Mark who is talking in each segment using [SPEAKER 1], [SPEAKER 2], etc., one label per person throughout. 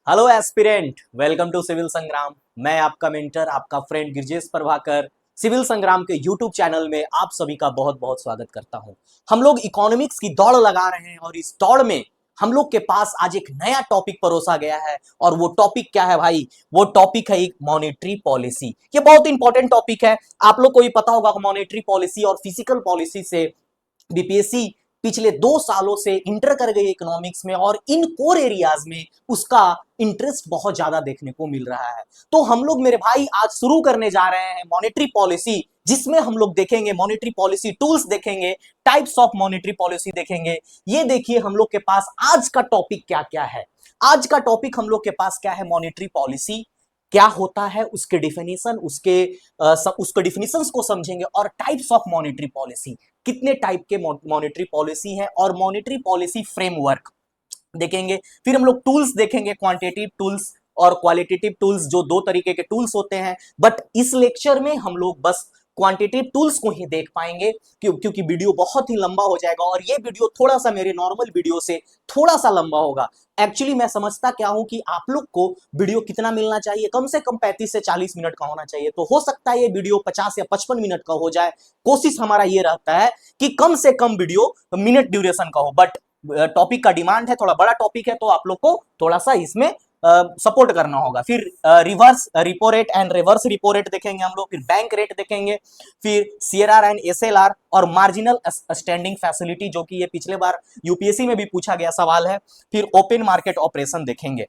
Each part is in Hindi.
[SPEAKER 1] Hello aspirant, welcome to civil Sangram. मैं आपका मेंटर, आपका फ्रेंड गिरजेश प्रभाकर सिविल संग्राम के यूट्यूब चैनल में आप सभी का बहुत बहुत स्वागत करता हूं। हम लोग इकोनॉमिक्स की दौड़ लगा रहे हैं और इस दौड़ में हम लोग के पास आज एक नया टॉपिक परोसा गया है। और वो टॉपिक क्या है भाई? वो टॉपिक है एक मॉनेटरी पॉलिसी। ये बहुत इंपॉर्टेंट टॉपिक है। आप लोग को भी पता होगा मॉनेटरी पॉलिसी और फिजिकल पॉलिसी से बीपीएससी पिछले 2 सालों से इंटर कर गई इकोनॉमिक्स में, और इन कोर एरियाज में उसका इंटरेस्ट बहुत ज्यादा देखने को मिल रहा है। तो हम लोग मेरे भाई आज शुरू करने जा रहे हैं मॉनेटरी पॉलिसी, जिसमें हम लोग देखेंगे मॉनेटरी पॉलिसी टूल्स, देखेंगे टाइप्स ऑफ मॉनेटरी पॉलिसी देखेंगे। ये देखिए हम लोग के पास आज का टॉपिक क्या क्या है। आज का टॉपिक हम लोग के पास क्या है? मॉनेटरी पॉलिसी क्या होता है, उसके डिफिनीशन, उसके डिफिनीशंस को समझेंगे। और टाइप्स ऑफ मॉनेटरी पॉलिसी, कितने टाइप के मॉनेटरी पॉलिसी हैं, और मॉनेटरी पॉलिसी फ्रेमवर्क देखेंगे। फिर हम लोग टूल्स देखेंगे, क्वांटिटेटिव टूल्स और क्वालिटेटिव टूल्स, जो दो तरीके के टूल्स होते हैं। बट इस लेक्चर में हम लोग बस क्वांटिटेटिव टूल्स को ही देख पाएंगे, क्योंकि वीडियो बहुत ही लंबा हो जाएगा, और ये वीडियो थोड़ा सा मेरे नॉर्मल वीडियो से थोड़ा सा लंबा होगा। एक्चुअली मैं समझता क्या हूं कि आप लोग को वीडियो कितना मिलना चाहिए, कम से कम 35 से 40 मिनट का होना चाहिए। तो हो सकता है ये वीडियो 50 या 55 मिनट का हो जाए। कोशिश हमारा ये रहता है कि कम से कम वीडियो मिनट ड्यूरेशन का हो। बट टॉपिक का डिमांड है, थोड़ा बड़ा टॉपिक है, तो आप लोग को थोड़ा सा इसमें सपोर्ट करना होगा। फिर reverse repo rate and reverse repo rate देखेंगे हम लोग। फिर बैंक रेट देखेंगे। फिर सीआरआर एंड एसएलआर और मार्जिनल स्टैंडिंग फैसिलिटी, जो कि ये पिछले बार यूपीएससी में भी पूछा गया सवाल है। फिर ओपन मार्केट ऑपरेशन देखेंगे।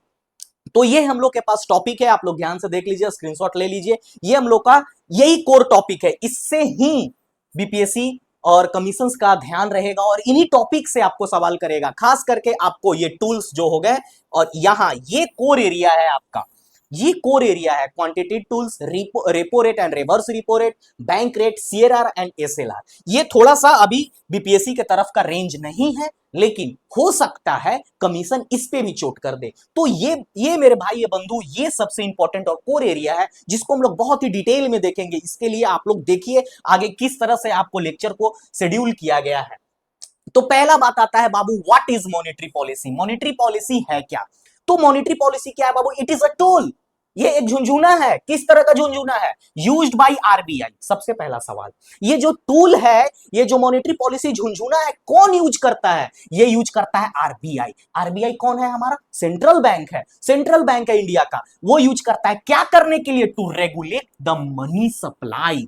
[SPEAKER 1] तो ये हम लोग के पास टॉपिक है, आप लोग ध्यान से देख लीजिए, स्क्रीनशॉट ले लीजिए। ये हम लोग का यही कोर टॉपिक है। इससे ही बीपीएससी और कमीशंस का ध्यान रहेगा, और इन्हीं टॉपिक से आपको सवाल करेगा। खास करके आपको ये टूल्स जो हो गए, और यहां ये कोर एरिया है आपका। ये कोर एरिया है, quantitative tools, repo rate and reverse repo rate, bank rate, CRR and SLR. ये थोड़ा सा अभी बीपीएससी के तरफ का रेंज नहीं है, लेकिन हो सकता है कमीशन इस पे भी चोट कर दे। तो ये मेरे भाई, ये बंधु, ये सबसे इंपॉर्टेंट और कोर एरिया है, जिसको हम लोग बहुत ही डिटेल में देखेंगे। इसके लिए आप लोग देखिए आगे किस तरह से आपको लेक्चर को शेड्यूल किया गया है। तो पहला बात आता है बाबू, what is monetary policy? Monetary policy है क्या? तो मॉनेटरी पॉलिसी क्या है बाबू? It is a tool. ये एक झुंझुना है। किस तरह का झुंझुना है? Used by RBI. सबसे पहला सवाल, ये जो टूल है, ये जो मॉनेटरी पॉलिसी झुंझुना है, कौन यूज करता है? ये यूज करता है आरबीआई। आरबीआई कौन है? हमारा सेंट्रल बैंक है। सेंट्रल बैंक है इंडिया का। वो यूज करता है क्या करने के लिए? To regulate the money supply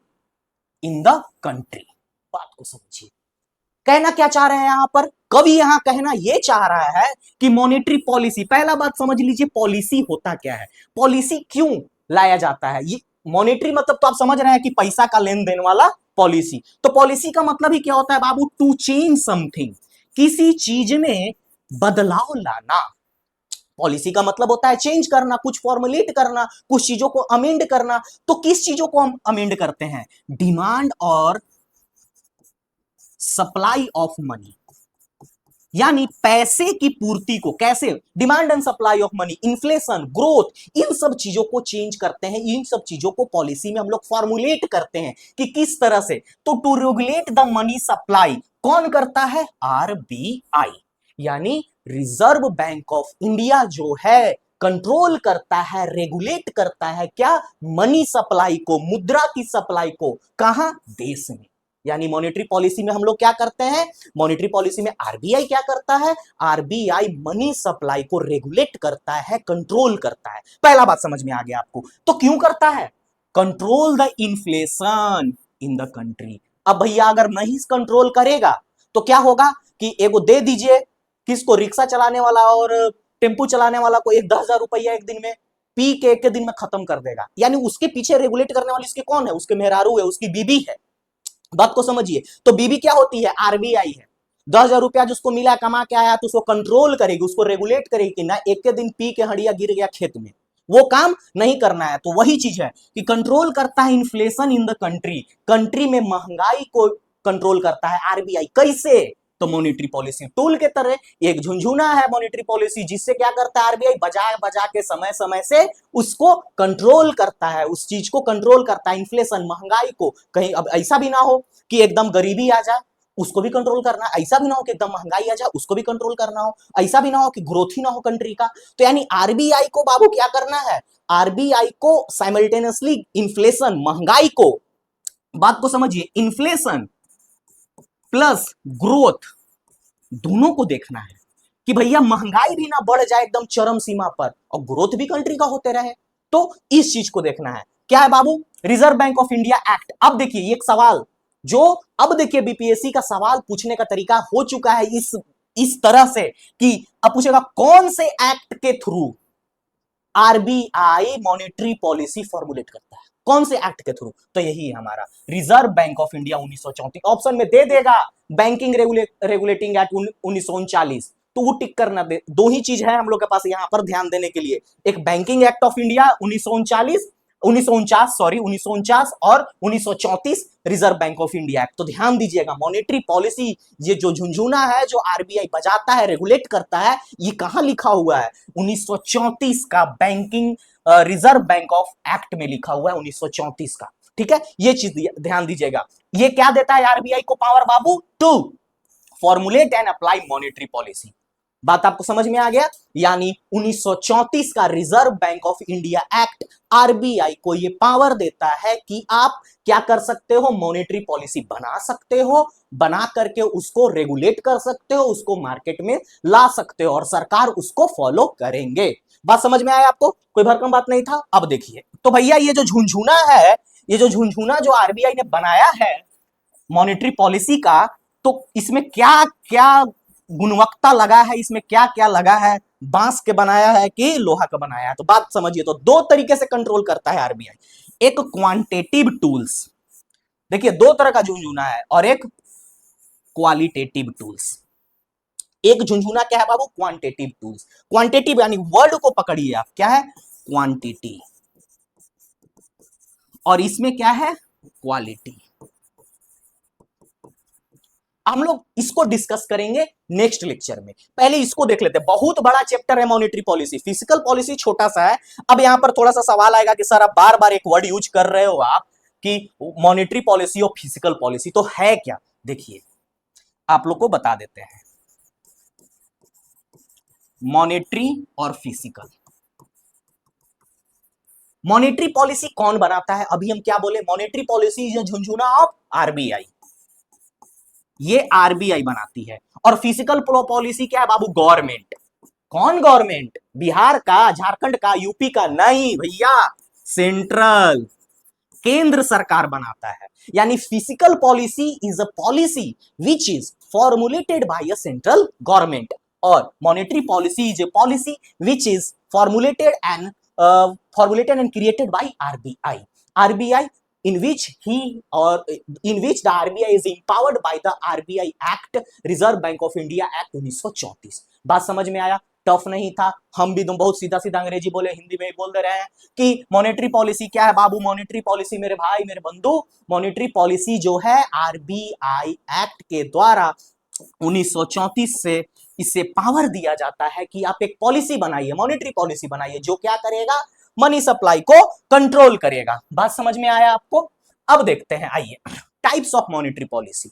[SPEAKER 1] in the country. बात को समझिए, कहना क्या चाह रहे हैं यहां पर कवि? यहां कहना यह चाह रहा है कि मॉनेटरी पॉलिसी, पहला बात समझ लीजिए, पॉलिसी होता क्या है, पॉलिसी क्यों लाया जाता है। ये मॉनेटरी मतलब तो आप समझ रहे हैं कि पैसा का लेन देन वाला पॉलिसी। तो पॉलिसी का मतलब ही क्या होता है बाबू? टू चेंज समथिंग, किसी चीज में बदलाव लाना। पॉलिसी का मतलब होता है चेंज करना, कुछ फॉर्मुलेट करना, कुछ चीजों को अमेंड करना। तो किस चीजों को हम अमेंड करते हैं? डिमांड और सप्लाई ऑफ मनी, यानी पैसे की पूर्ति को कैसे, demand and supply of money, inflation, growth, इन सब चीजों को चेंज करते हैं। इन सब चीजों को पॉलिसी में हम लोग फॉर्मुलेट करते हैं कि किस तरह से। तो to regulate the money supply कौन करता है? आरबीआई, यानी रिजर्व बैंक ऑफ इंडिया जो है, कंट्रोल करता है, रेगुलेट करता है क्या? मनी सप्लाई को, मुद्रा की सप्लाई को। कहां? देश में। यानी मॉनेटरी पॉलिसी में हम लोग क्या करते हैं? मॉनेटरी पॉलिसी में आरबीआई क्या करता है? आरबीआई मनी सप्लाई को रेगुलेट करता है, कंट्रोल करता है। पहला बात समझ में आ गया आपको? तो क्यों करता है? Control the inflation in the country. अब भैया अगर नहीं कंट्रोल करेगा तो क्या होगा कि एगो दे दीजिए, किसको? रिक्शा चलाने वाला और टेम्पू चलाने वाला को, एक 10,000 रुपया एक दिन में पी के एक दिन में खत्म कर देगा। यानी उसके पीछे रेगुलेट करने वाली उसके कौन है? उसके मेहरारू है, उसकी बीबी है। बात को समझिए। तो बीबी क्या होती है? आरबीआई है। 10,000 रुपया जिसको मिला, कमा के आया, तो उसको कंट्रोल करेगी, उसको रेगुलेट करेगी कि ना एक के दिन पी के हड़िया गिर गया खेत में, वो काम नहीं करना है। तो वही चीज है कि कंट्रोल करता है inflation in the country, country में महंगाई को कंट्रोल करता है आरबीआई। कैसे? तो मॉनेटरी पॉलिसी टूल के तरह एक झुंझुना है मॉनेटरी पॉलिसी, जिससे क्या करता है आरबीआई? बजा बजा के समय समय से उसको कंट्रोल करता है, उस चीज को कंट्रोल करता है, इन्फ्लेशन, महंगाई को। कहीं अब ऐसा भी ना हो कि एकदम गरीबी आ जाए, उसको भी कंट्रोल करना है। ऐसा भी ना हो कि एकदम महंगाई आ जाए, उसको भी कंट्रोल करना हो। ऐसा भी ना हो कि ग्रोथ ही ना हो कंट्री का। तो यानी आरबीआई को बाबू क्या करना है, आरबीआई को साइमल्टेनियसली इन्फ्लेशन, महंगाई को, बात को समझिए, इन्फ्लेशन प्लस ग्रोथ दोनों को देखना है कि भैया महंगाई भी ना बढ़ जाए एकदम चरम सीमा पर और ग्रोथ भी कंट्री का होते रहे। तो इस चीज को देखना है। क्या है बाबू, Reserve bank of India Act. अब देखिए एक सवाल जो, अब देखिए बीपीएससी का सवाल पूछने का तरीका हो चुका है इस तरह से कि अब पूछेगा कौन से एक्ट के through RBI monetary policy formulate करता है, कौन से एक्ट के थ्रू, तो यही है हमारा reserve bank of India 1934। Option में दे देगा बैंकिंग रेगुलेटिंग एक्ट 1939, तो वो टिक करना दे। दो ही चीज है हम लोग के पास यहां पर ध्यान देने के लिए, एक banking act of India 1939, 1949 sorry 1949 और 1934 reserve bank of India act. तो ध्यान दीजिएगा मॉनेटरी पॉलिसी, ये जो झुंझुना है जो आरबीआई बजाता है, रेगुलेट करता है, ये कहां लिखा हुआ है, 1934 का banking reserve bank of act में लिखा हुआ है 1934 का। ठीक है, ये चीज ध्यान दीजिएगा। ये क्या देता है आरबीआई को पावर बाबू, to formulate and apply monetary policy. बात आपको समझ में आ गया। यानी 1934 का reserve bank of India act RBI को यह पावर देता है कि आप क्या कर सकते हो, मॉनेटरी पॉलिसी बना सकते हो, बना करके उसको रेगुलेट कर सकते हो, उसको मार्केट में ला सकते हो और सरकार उसको फॉलो करेंगे। बात समझ में आया आपको, कोई भरकम बात नहीं था। अब देखिए तो भैया ये जो झुंझुना है, ये जो झुंझुना जो आरबीआई ने बनाया है मॉनेटरी पॉलिसी का, तो इसमें क्या क्या गुणवत्ता लगा है, इसमें क्या क्या लगा है, बांस के बनाया है कि लोहा का बनाया है, तो बात समझिए। तो दो तरीके से कंट्रोल करता है आरबीआई, एक क्वांटिटेटिव टूल्स, देखिए दो तरह का झुंझुना है, और एक क्वालिटेटिव टूल्स। एक झुंझुना क्या है बाबू, क्वांटिटेटिव टूल्स। क्वांटिटेटिव यानी वर्ड को पकड़िए आप, क्या है, क्वांटिटी, और इसमें क्या है, क्वालिटी। हम लोग इसको डिस्कस करेंगे नेक्स्ट लेक्चर में, पहले इसको देख लेते हैं। बहुत बड़ा चैप्टर है मॉनेटरी पॉलिसी, फिजिकल पॉलिसी छोटा सा है। अब यहां पर थोड़ा सा सवाल आएगा कि सर आप बार बार एक वर्ड यूज कर रहे हो आप कि मॉनेटरी पॉलिसी और फिजिकल पॉलिसी, तो है क्या, देखिए आप लोग को बता देते हैं। मॉनेटरी और फिजिकल, मॉनेटरी पॉलिसी कौन बनाता है, अभी हम क्या बोले, मॉनेटरी पॉलिसी जो झुंझुना ऑफ आरबीआई, ये आरबीआई बनाती है। और फिजिकल पॉलिसी क्या है बाबू, गवर्नमेंट। कौन गवर्नमेंट, बिहार का, झारखंड का, यूपी का, नहीं भैया, सेंट्रल, केंद्र सरकार बनाता है। यानी physical policy is a policy which is formulated by a central government, और monetary policy is a policy which is formulated and created by RBI, in which the RBI is empowered by the RBI Act, Reserve Bank of India Act 1934। बात समझ में आया, टफ नहीं था। हम भी तुम बहुत सीधा सीधा अंग्रेजी बोले, हिंदी में बोल दे रहे हैं कि मॉनेटरी पॉलिसी क्या है बाबू, मॉनेटरी पॉलिसी मेरे भाई मेरे बंधु, मॉनेटरी पॉलिसी जो है आरबीआई एक्ट के द्वारा 1934 से इसे पावर दिया जाता है कि आप एक पॉलिसी बनाइए, मॉनेटरी पॉलिसी बनाइए, जो क्या करेगा, मनी सप्लाई को कंट्रोल करेगा। बात समझ में आया आपको। अब देखते हैं, आइए, टाइप्स ऑफ मॉनेटरी पॉलिसी।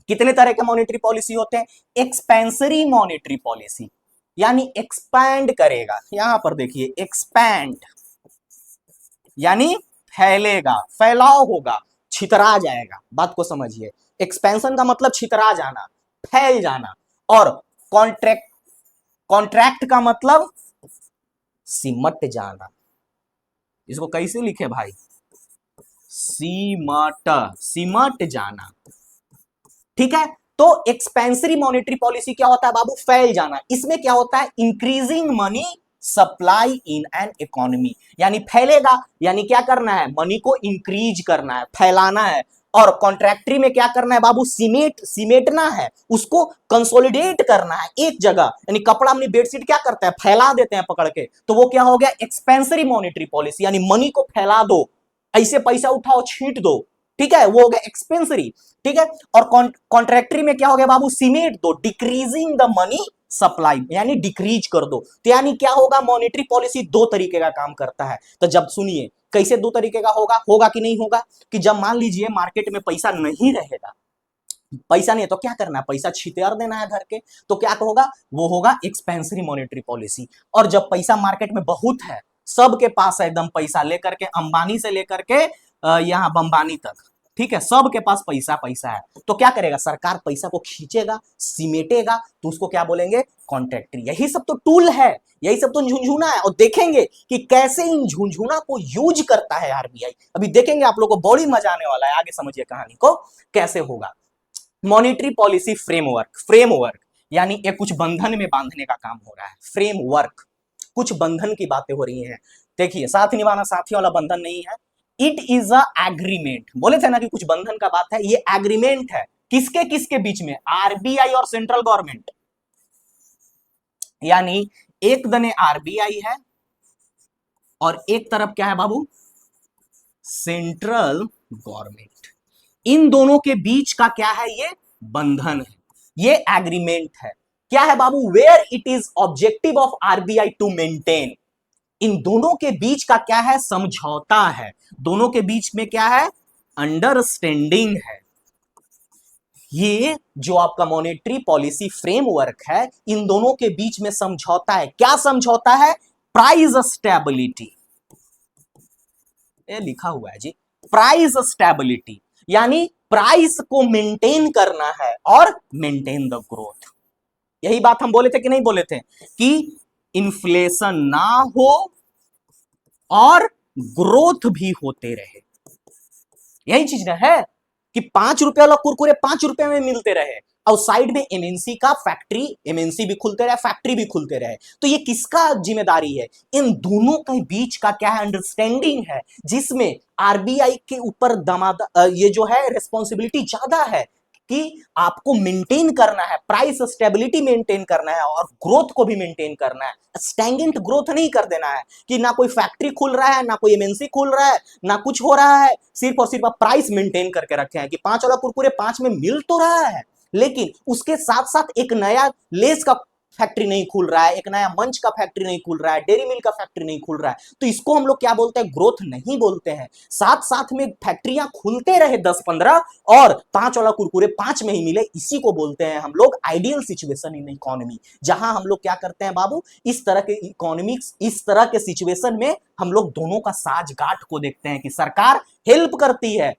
[SPEAKER 1] कितने तरह के मॉनेटरी पॉलिसी होते हैं, एक्सपेंसरी मॉनेटरी पॉलिसी, यानी एक्सपैंड करेगा, यहां पर देखिए एक्सपैंड यानी फैलेगा, फैलाव होगा, छितरा जाएगा। बात को समझिए, एक्सपेंशन का मतलब छितरा जाना, फैल जाना, और कॉन्ट्रैक्ट का मतलब सिमट जाना। इसको कैसे लिखे भाई, सिमट जाना। ठीक है, तो एक्सपेंसरी मॉनेटरी पॉलिसी क्या होता है बाबू, फैल जाना। इसमें क्या होता है, increasing money supply in an economy, यानी फैलेगा, यानी क्या करना है, मनी को इंक्रीज करना है, फैलाना है। और कॉन्ट्रैक्टरी में क्या करना है बाबू, सिमेटना है, उसको कंसोलिडेट करना है एक जगह। यानी कपड़ा अपनी बेडशीट क्या करता है, फैला देते हैं पकड़ के, तो वो क्या हो गया, एक्सपेंसरी मॉनेटरी पॉलिसी, यानी मनी को फैला दो, ऐसे पैसा उठाओ छींट दो। ठीक है, वो हो गया एक्सपेंसरी। ठीक है, और कॉन्ट्रैक्टरी में क्या हो गया बाबू, सिमेट दो, डिक्रीजिंग द मनी सप्लाई, यानी डिक्रीज कर दो। तो यानी क्या होगा, मॉनेटरी पॉलिसी दो तरीके का काम करता है। तो जब सुनिए कैसे दो तरीके का होगा कि नहीं होगा, कि जब मान लीजिए मार्केट में पैसा नहीं रहेगा, पैसा नहीं है तो क्या करना है, पैसा छितेर देना है घर के, तो क्या होगा, वो होगा एक्सपेंसिव मॉनेटरी पॉलिसी। और जब पैसा मार्केट में बहुत है, सबके पास है एकदम पैसा, लेकर के अंबानी से लेकर के यहाँ बंबानी तक, ठीक है, सबके पास पैसा पैसा है, तो क्या करेगा सरकार, पैसा को खींचेगा, सिमेटेगा, तो उसको क्या बोलेंगे, कॉन्ट्रैक्टरी। यही सब तो टूल है, यही सब तो झुंझुना है। और देखेंगे कि कैसे इन झुंझुना को यूज करता है आरबीआई, अभी देखेंगे, आप लोगों को बड़ी मजा आने वाला है, आगे समझिए कहानी को कैसे होगा। मॉनेटरी पॉलिसी फ्रेमवर्क, फ्रेमवर्क यानी एक कुछ बंधन में बांधने का काम हो रहा है, फ्रेमवर्क, कुछ बंधन की बातें हो रही हैं। देखिए साथ निभाना साथी वाला बंधन नहीं है, इट इज अ एग्रीमेंट, बोले थे ना कि कुछ बंधन का बात है, ये एग्रीमेंट है, किसके किसके बीच में, आरबीआई और सेंट्रल गवर्नमेंट, यानी एक दने आरबीआई है और एक तरफ क्या है बाबू, सेंट्रल गवर्नमेंट, इन दोनों के बीच का क्या है, ये बंधन है, ये एग्रीमेंट है। क्या है बाबू, where it is objective of RBI to maintain, इन दोनों के बीच का क्या है, समझौता है, दोनों के बीच में क्या है, अंडरस्टैंडिंग है। ये जो आपका मॉनेटरी पॉलिसी फ्रेमवर्क है, इन दोनों के बीच में समझौता है, क्या समझौता है, प्राइस स्टेबिलिटी, ये लिखा हुआ है जी, प्राइस स्टेबिलिटी, यानी प्राइस को मेंटेन करना है और मेंटेन द ग्रोथ। यही बात हम बोले थे कि नहीं बोले थे, कि इन्फ्लेशन ना हो और ग्रोथ भी होते रहे, यही चीज ना है, कि 5 रुपए वाला कुरकुरे 5 रुपए में मिलते रहे, और साइड में एमएनसी का फैक्ट्री, एमएनसी भी खुलते रहे, फैक्ट्री भी खुलते रहे, तो ये किसका जिम्मेदारी है, इन दोनों के बीच का क्या है, अंडरस्टैंडिंग है, जिसमें आरबीआई के ऊपर ये जो है रिस्पॉन्सिबिलिटी ज्यादा है, कि आपको मेंटेन करना है, प्राइस स्टेबिलिटी मेंटेन करना है और ग्रोथ को भी मेंटेन करना है, स्टैग्नेंट ग्रोथ नहीं कर देना है, कि ना कोई फैक्ट्री खुल रहा है, ना कोई एमएनसी खुल रहा है, ना कुछ हो रहा है, सिर्फ और सिर्फ आप प्राइस मेंटेन करके रखे हैं, कि 5 वाला कुरकुरे 5 में मिल तो रहा है, लेकिन उसके साथ साथ एक नया लेस का फैक्ट्री नहीं खुल रहा है, एक नया मंच का फैक्ट्री नहीं खुल रहा है, डेयरी मिल का फैक्ट्री नहीं खुल रहा है, तो इसको हम लोग क्या बोलते हैं, ग्रोथ नहीं बोलते हैं। साथ साथ में फैक्ट्रियां खुलते रहे 10-15 और 5 वाला कुरकुरे 5 में ही मिले, इसी को बोलते हैं हम लोग आइडियल सिचुएशन इन इकोनॉमी, जहां हम लोग क्या करते हैं बाबू, इस तरह के इकोनॉमिक्स, इस तरह के सिचुएशन में हम लोग दोनों का साझगाट को देखते हैं, कि सरकार हेल्प करती है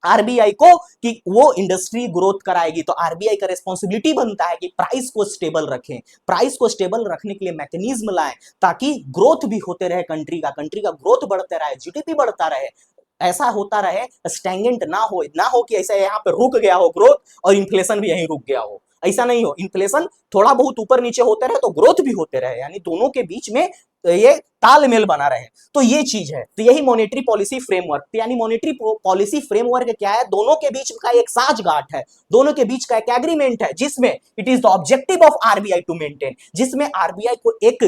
[SPEAKER 1] आरबीआई को कि वो इंडस्ट्री ग्रोथ कराएगी, तो आरबीआई का रिस्पॉन्सिबिलिटी बनता है कि प्राइस को स्टेबल रखें, प्राइस को स्टेबल रखने के लिए मैकेनिज्म लाएं, ताकि ग्रोथ भी होते रहे, कंट्री का ग्रोथ बढ़ते रहे, जीडीपी बढ़ता रहे, ऐसा होता रहे, स्टैग्नेंट ना हो कि ऐसा यहाँ पे रुक गया हो ग्रोथ और इन्फ्लेशन भी यहीं रुक गया हो, ऐसा नहीं हो, इन्फ्लेशन थोड़ा बहुत ऊपर नीचे होते रहे तो ग्रोथ भी होते रहे, यानी दोनों के बीच में ये तालमेल बना रहे, तो ये चीज है, तो यही मॉनेटरी पॉलिसी फ्रेमवर्क, यानी मॉनेटरी पॉलिसी फ्रेमवर्क क्या है, दोनों के बीच का एक साझगाट है, दोनों के बीच का एक एग्रीमेंट है, जिसमें it is the objective of RBI to maintain, जिसमें आरबीआई को एक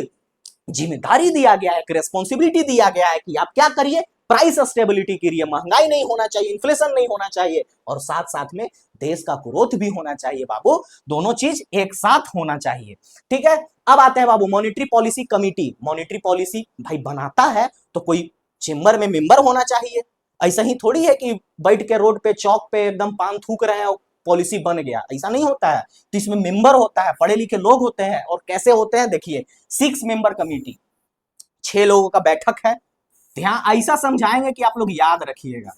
[SPEAKER 1] जिम्मेदारी दिया गया है, एक रेस्पॉन्सिबिलिटी दिया गया है, कि आप क्या करिए, प्राइस स्टेबिलिटी करिए, महंगाई नहीं होना चाहिए, इन्फ्लेशन नहीं होना चाहिए, और साथ साथ में देश का ग्रोथ भी होना चाहिए बाबू, दोनों चीज एक साथ होना चाहिए, ठीक है। अब आते हैं बाबू monetary policy committee, monetary policy भाई बनाता है तो कोई चेंबर में मेंबर होना चाहिए, ऐसा ही थोड़ी है कि बैठ के रोड पे चौक पे एकदम पान थूक रहे हैं पॉलिसी बन गया, ऐसा नहीं होता है, तो इसमें मेंबर होता है, पढ़े लिखे लोग होते हैं, और कैसे होते हैं देखिए, 6 मेंबर कमिटी, 6 लोगों का बैठक है, ध्यान ऐसा समझाएंगे कि आप लोग याद रखिएगा,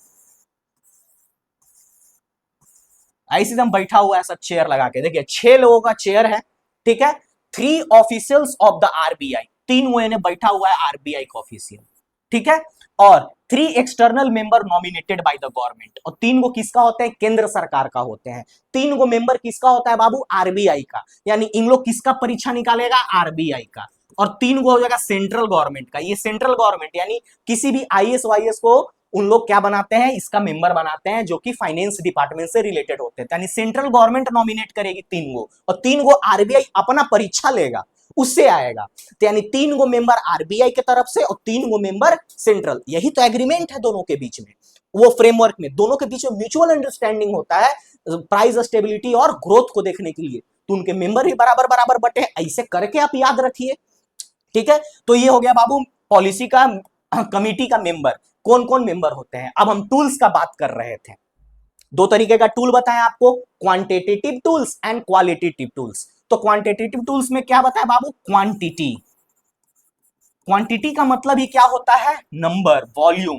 [SPEAKER 1] ऐसे एकदम बैठा हुआ है सब चेयर लगा के, देखिए 6 लोगों का चेयर है, ठीक है, 3 ऑफिशियल्स ऑफ द आरबीआई, 3 वो इन्हें बैठा हुआ है आरबीआई का ऑफिशियल, ठीक है, और 3 external member nominated by the government, और 3 को किसका होता है, केंद्र सरकार का होते हैं, 3 को मेंबर किसका होता है बाबू, आरबीआई का, यानी इन लोग किसका परीक्षा निकालेगा, आरबीआई का, और 3 को हो जाएगा सेंट्रल गवर्नमेंट का, ये सेंट्रल गवर्नमेंट यानी किसी भी आईएएस वाईएएस को उन लोग क्या बनाते हैं, इसका मेंबर बनाते हैं, जो कि फाइनेंस डिपार्टमेंट से रिलेटेड होते हैं, यानी सेंट्रल गवर्नमेंट नॉमिनेट करेगी 3 को, और 3 को आरबीआई अपना परीक्षा लेगा, उससे आएगा, तो यानी 3 मेंबर आरबीआई के तरफ से और 3 मेंबर सेंट्रल, यही तो एग्रीमेंट है दोनों के बीच में, वो फ्रेमवर्क में दोनों के बीच में म्यूचुअल अंडरस्टैंडिंग होता है प्राइस स्टेबिलिटी और ग्रोथ को देखने के लिए, तो उनके मेंबर ही बराबर बराबर बटे, ऐसे करके आप याद रखिए, ठीक है। तो ये हो गया बाबू पॉलिसी का कमिटी का मेंबर, कौन कौन मेंबर होते हैं। अब हम टूल्स का बात कर रहे थे, दो तरीके का टूल बताया आपको, quantitative tools and qualitative tools. तो क्वांटिटेटिव टूल्स में क्या बताया बाबू, क्वांटिटी। क्वांटिटी का मतलब ही क्या होता है, नंबर, वॉल्यूम।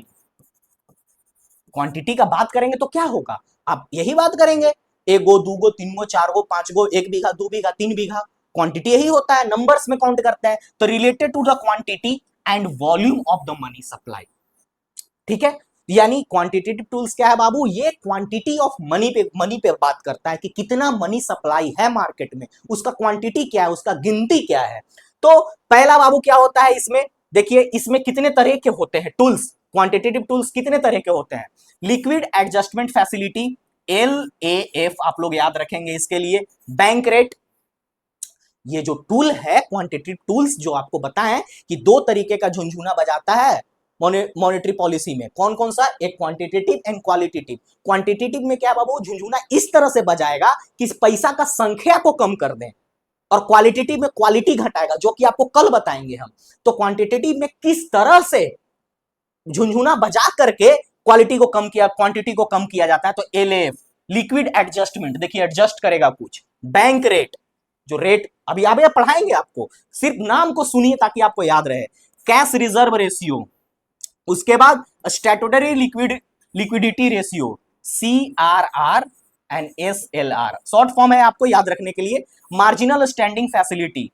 [SPEAKER 1] क्वांटिटी का बात करेंगे तो क्या होगा, आप यही बात करेंगे, एक गो, दो गो, तीन गो, चार गो, पांच गो, एक बीघा, दो बीघा, तीन बीघा। क्वांटिटी यही होता है, नंबर्स में काउंट करते हैं। तो related to the quantity and volume of the money supply. ठीक है, यानी क्वांटिटेटिव टूल्स क्या है बाबू, ये क्वांटिटी ऑफ मनी पे बात करता है कि कितना मनी सप्लाई है मार्केट में, उसका क्वांटिटी क्या है, उसका गिनती क्या है। तो पहला बाबू क्या होता है इसमें, देखिए इसमें कितने तरह के होते हैं टूल्स, क्वांटिटेटिव टूल्स कितने तरह के होते हैं। लिक्विड एडजस्टमेंट फैसिलिटी, LAF आप लोग याद रखेंगे इसके लिए। बैंक रेट, ये जो टूल है क्वांटिटेटिव टूल्स जो आपको बताएं कि दो तरीके का झुंझुना बजाता है मॉनेटरी पॉलिसी में, कौन कौन सा, एक क्वांटिटेटिव एंड क्वालिटेटिव। क्वांटिटेटिव में क्या बाबू, झुंझुना इस तरह से बजाएगा कि इस पैसा का संख्या को कम कर दें, और क्वालिटेटिव में क्वालिटी घटाएगा, जो कि आपको कल बताएंगे हम। तो क्वांटिटेटिव में किस तरह से झुंझुना बजा करके क्वालिटी को कम किया, क्वांटिटी को कम किया जाता है, तो LAF लिक्विड एडजस्टमेंट, देखिए एडजस्ट करेगा कुछ। बैंक रेट, जो रेट अभी आप पढ़ाएंगे आपको, सिर्फ नाम को सुनिए ताकि आपको याद रहे। कैश रिजर्व रेशियो, उसके बाद statutory liquidity ratio, CRR and SLR, short form है आपको याद रखने के लिए। Marginal standing facility,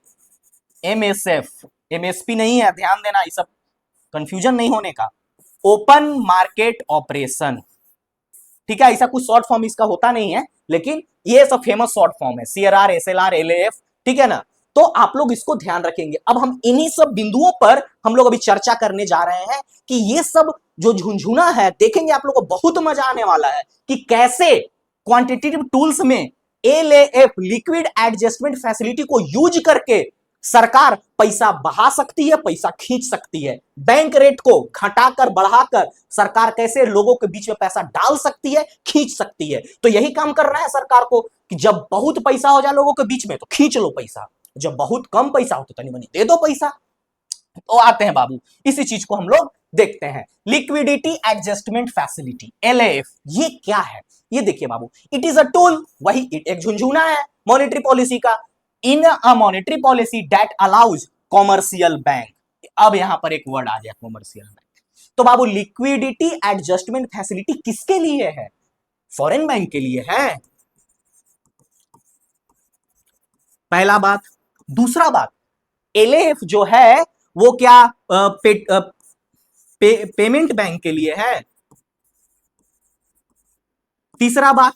[SPEAKER 1] MSF, MSP नहीं है, ध्यान देना, ये सब कंफ्यूजन नहीं होने का। ओपन मार्केट ऑपरेशन, ठीक है, ऐसा कुछ शॉर्ट फॉर्म इसका होता नहीं है, लेकिन ये सब फेमस शॉर्ट फॉर्म है, CRR, SLR, LAF, ठीक है ना। तो आप लोग इसको ध्यान रखेंगे। अब हम इन्हीं सब बिंदुओं पर हम लोग अभी चर्चा करने जा रहे हैं कि ये सब जो झुंझुना है, देखेंगे आप लोग को बहुत मजा आने वाला है कि कैसे क्वांटिटेटिव टूल्स में LAF लिक्विड एडजस्टमेंट फैसिलिटी को यूज करके सरकार पैसा बढ़ा सकती है, पैसा खींच सकती है। बैंक रेट को घटाकर बढ़ाकर सरकार कैसे लोगों के बीच में पैसा डाल सकती है, खींच सकती है। तो यही काम कर रहा है सरकार को कि जब बहुत पैसा हो जाए लोगों के बीच में तो खींच लो पैसा, जब बहुत कम पैसा हो तो तनी मनी दे दो पैसा। तो आते हैं बाबू, इसी चीज को हम लोग देखते हैं। लिक्विडिटी एडजस्टमेंट फैसिलिटी, LAF, ये क्या है, ये देखिए बाबू, इट इज अ टूल, वही एक झुंझुना है मॉनेटरी पॉलिसी का, in a monetary policy that allows commercial bank. अब यहां पर एक वर्ड आ गया, कॉमर्शियल बैंक। तो बाबू लिक्विडिटी एडजस्टमेंट फैसिलिटी किसके लिए है, फॉरेन बैंक के लिए है, पहला बात। दूसरा बात, LAF जो है वो क्या पेमेंट बैंक के लिए है। तीसरा बात,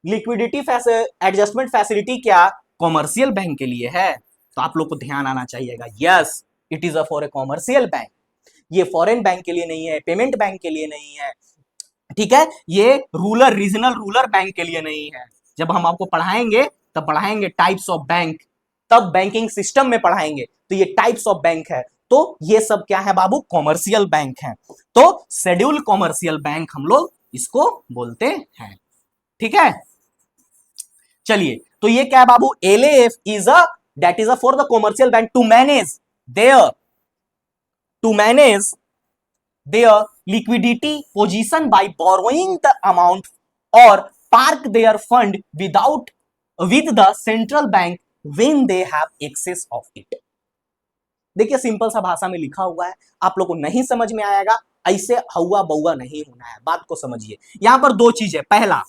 [SPEAKER 1] लिक्विडिटी एडजस्टमेंट फैसिलिटी क्या, कॉमर्शियल बैंक के लिए है। तो आप लोग को ध्यान आना चाहिएगा, yes it is a for a commercial bank, ये फॉरेन बैंक के लिए नहीं है, पेमेंट बैंक के लिए नहीं है, ठीक है, ये रीजनल रूरल बैंक के लिए नहीं है। जब हम आपको पढ़ाएंगे तब पढ़ाएंगे टाइप्स ऑफ बैंक, तब बैंकिंग सिस्टम में पढ़ाएंगे, तो ये टाइप्स ऑफ बैंक है। तो ये सब क्या है बाबू, कॉमर्शियल बैंक है। तो शेड्यूल कॉमर्शियल बैंक हम लोग इसको बोलते हैं, ठीक है। चलिए, तो ये क्या है बाबू, LAF is a that is a for the commercial bank to manage their liquidity position by borrowing the amount or park their fund with the central bank when they have excess of it। देखिए सिंपल सा भाषा में लिखा हुआ है, आप लोग को नहीं समझ में आएगा, ऐसे हवा बउआ नहीं होना है, बात को समझिए। यहां पर दो चीज है, पहला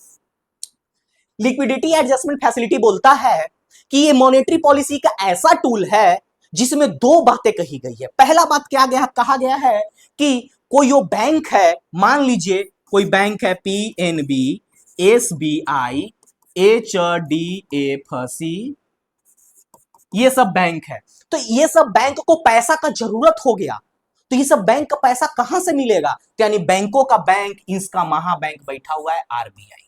[SPEAKER 1] लिक्विडिटी एडजस्टमेंट फैसिलिटी बोलता है कि ये मॉनेटरी पॉलिसी का ऐसा टूल है जिसमें दो बातें कही गई है। पहला बात क्या कहा गया है कि कोई वो बैंक है, मान लीजिए कोई बैंक है, PNB, SBI, HDFC, ये सब बैंक है। तो ये सब बैंक को पैसा का जरूरत हो गया, तो ये सब बैंक का पैसा कहां से मिलेगा, तो यानी बैंकों का बैंक, इसका महाबैंक बैठा हुआ है RBI।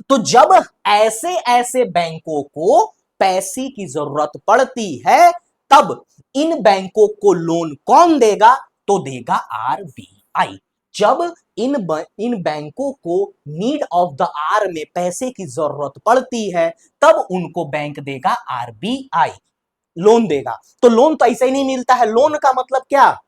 [SPEAKER 1] तो जब ऐसे ऐसे बैंकों को पैसे की जरूरत पड़ती है, तब इन बैंकों को लोन कौन देगा, तो देगा RBI। जब इन बैंकों को नीड ऑफ द आर में पैसे की जरूरत पड़ती है, तब उनको बैंक देगा RBI, लोन देगा। तो लोन तो ऐसे ही नहीं मिलता है, लोन का मतलब क्या,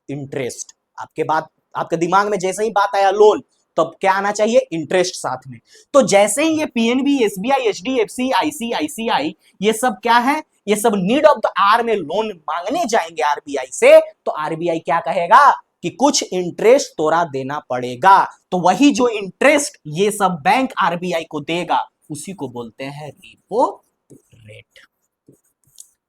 [SPEAKER 1] इंटरेस्ट। आपके दिमाग में जैसे ही बात आया लोन, तब क्या आना चाहिए, इंटरेस्ट साथ में। तो जैसे ही ये पीएनबी, एसबीआई, एचडीएफसी, आईसीआईसीआई, ये सब क्या है, ये सब नीड ऑफ द आर में लोन मांगने जाएंगे आरबीआई से, तो आरबीआई क्या कहेगा कि कुछ इंटरेस्ट तोरा देना पड़ेगा। तो वही जो इंटरेस्ट ये सब बैंक आरबीआई को देगा उसी को बोलते हैं रेपो रेट।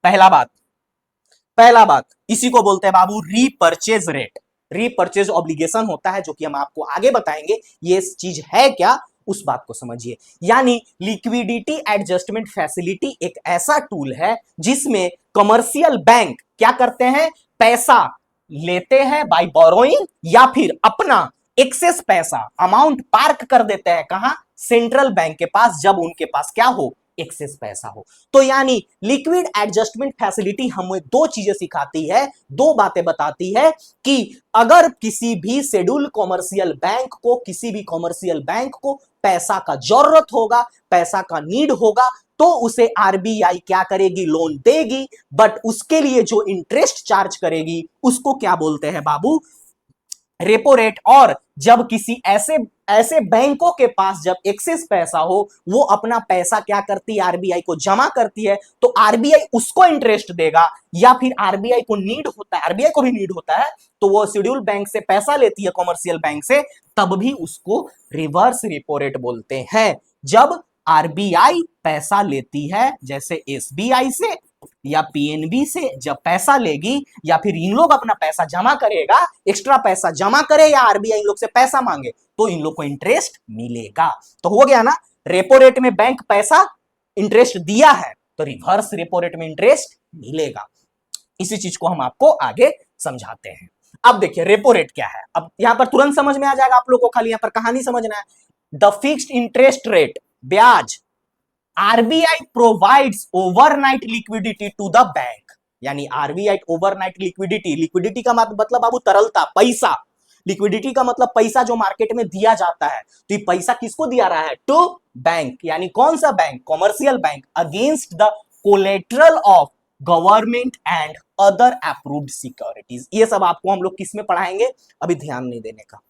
[SPEAKER 1] पहला बात इसी को बोलते हैं बाबू रीपर्चेज रेट। रीपर्चेज ऑब्लिगेशन होता है जो कि हम आपको आगे बताएंगे, ये चीज है क्या उस बात को समझिए। यानी लिक्विडिटी एडजस्टमेंट फैसिलिटी एक ऐसा टूल है जिसमें कमर्शियल बैंक क्या करते हैं, पैसा लेते हैं बाय बोरोइंग, या फिर अपना एक्सेस पैसा अमाउंट पार्क कर देते हैं कहां, सेंट्रल बैंक के पास, जब उनके पास क्या हो, एक्सेस पैसा हो। तो यानी लिक्विड एडजस्टमेंट फैसिलिटी हमें दो चीजें सिखाती है, दो बातें बताती है कि अगर किसी भी शेड्यूल कॉमर्शियल बैंक को, किसी भी कॉमर्शियल बैंक को पैसा का जरूरत होगा, पैसा का नीड होगा, तो उसे आरबीआई क्या करेगी, लोन देगी, बट उसके लिए जो इंटरेस्ट चार्ज करेगी उसको क्या बोलते हैं बाबू, रेपो रेट। और जब किसी ऐसे ऐसे बैंकों के पास जब एक्सेस पैसा हो, वो अपना पैसा क्या करती है, आरबीआई को जमा करती है, तो आरबीआई उसको इंटरेस्ट देगा, या फिर आरबीआई को नीड होता है, आरबीआई को भी नीड होता है, तो वो शेड्यूल बैंक से पैसा लेती है कॉमर्शियल बैंक से, तब भी उसको रिवर्स रेपो रेट बोलते हैं। जब आरबीआई पैसा लेती है जैसे एसबीआई से या पीएनबी से जब पैसा लेगी, या फिर इन लोग अपना पैसा जमा करेगा, एक्स्ट्रा पैसा जमा करे या आरबीआई इन लोग से पैसा मांगे, तो इन लोग को इंटरेस्ट मिलेगा। तो हो गया ना, रेपो रेट में बैंक पैसा इंटरेस्ट दिया है तो रिवर्स रेपो रेट में इंटरेस्ट मिलेगा। इसी चीज को हम आपको आगे समझाते हैं। अब देखिए रेपो रेट क्या है, अब यहां पर तुरंत समझ में आ जाएगा आप लोगों को, खाली यहां पर कहानी समझना है। द फिक्स्ड इंटरेस्ट रेट, ब्याज, RBI provides overnight liquidity to the bank. यानी आरबीआई ओवरनाइट लिक्विडिटी, लिक्विडिटी का मतलब बाबू तरलता, पैसा, लिक्विडिटी का मतलब पैसा जो मार्केट में दिया जाता है, तो ये पैसा किसको दिया रहा है, टू बैंक। यानी कौन सा bank, commercial bank, against the collateral of government and other approved securities. ये सब आपको हम लोग किस में पढ़ाएंगे, अभी ध्यान नहीं देने का,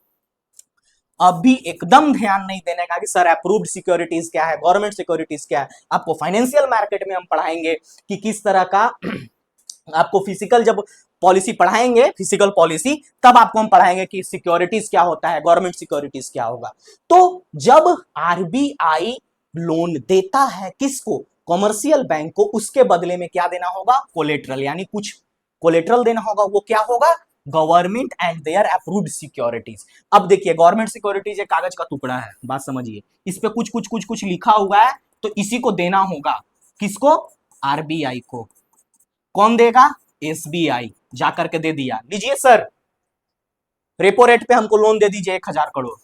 [SPEAKER 1] अभी एकदम ध्यान नहीं देने का कि सर अप्रूव्ड सिक्योरिटीज क्या है, गवर्नमेंट सिक्योरिटीज क्या है। आपको फाइनेंशियल मार्केट में हम पढ़ाएंगे कि किस तरह का आपको फिजिकल जब पॉलिसी पढ़ाएंगे, फिजिकल पॉलिसी, तब आपको हम पढ़ाएंगे कि सिक्योरिटीज क्या होता है, गवर्नमेंट सिक्योरिटीज क्या होगा। तो जब आरबीआई लोन देता है किसको, कॉमर्शियल बैंक को, उसके बदले में क्या देना होगा, कोलेटरल, यानी कुछ कोलेटरल देना होगा। वो क्या होगा, government and their approved securities. अब देखिए गवर्नमेंट सिक्योरिटीज एक कागज का टुकड़ा है, बात समझिए, इस पे कुछ कुछ कुछ कुछ लिखा हुआ है, तो इसी को देना होगा किसको, आरबीआई को। कौन देगा, एसबीआई। जाकर के दे दिया, लीजिए सर रेपो रेट पे हमको लोन दे दीजिए 1000 करोड़,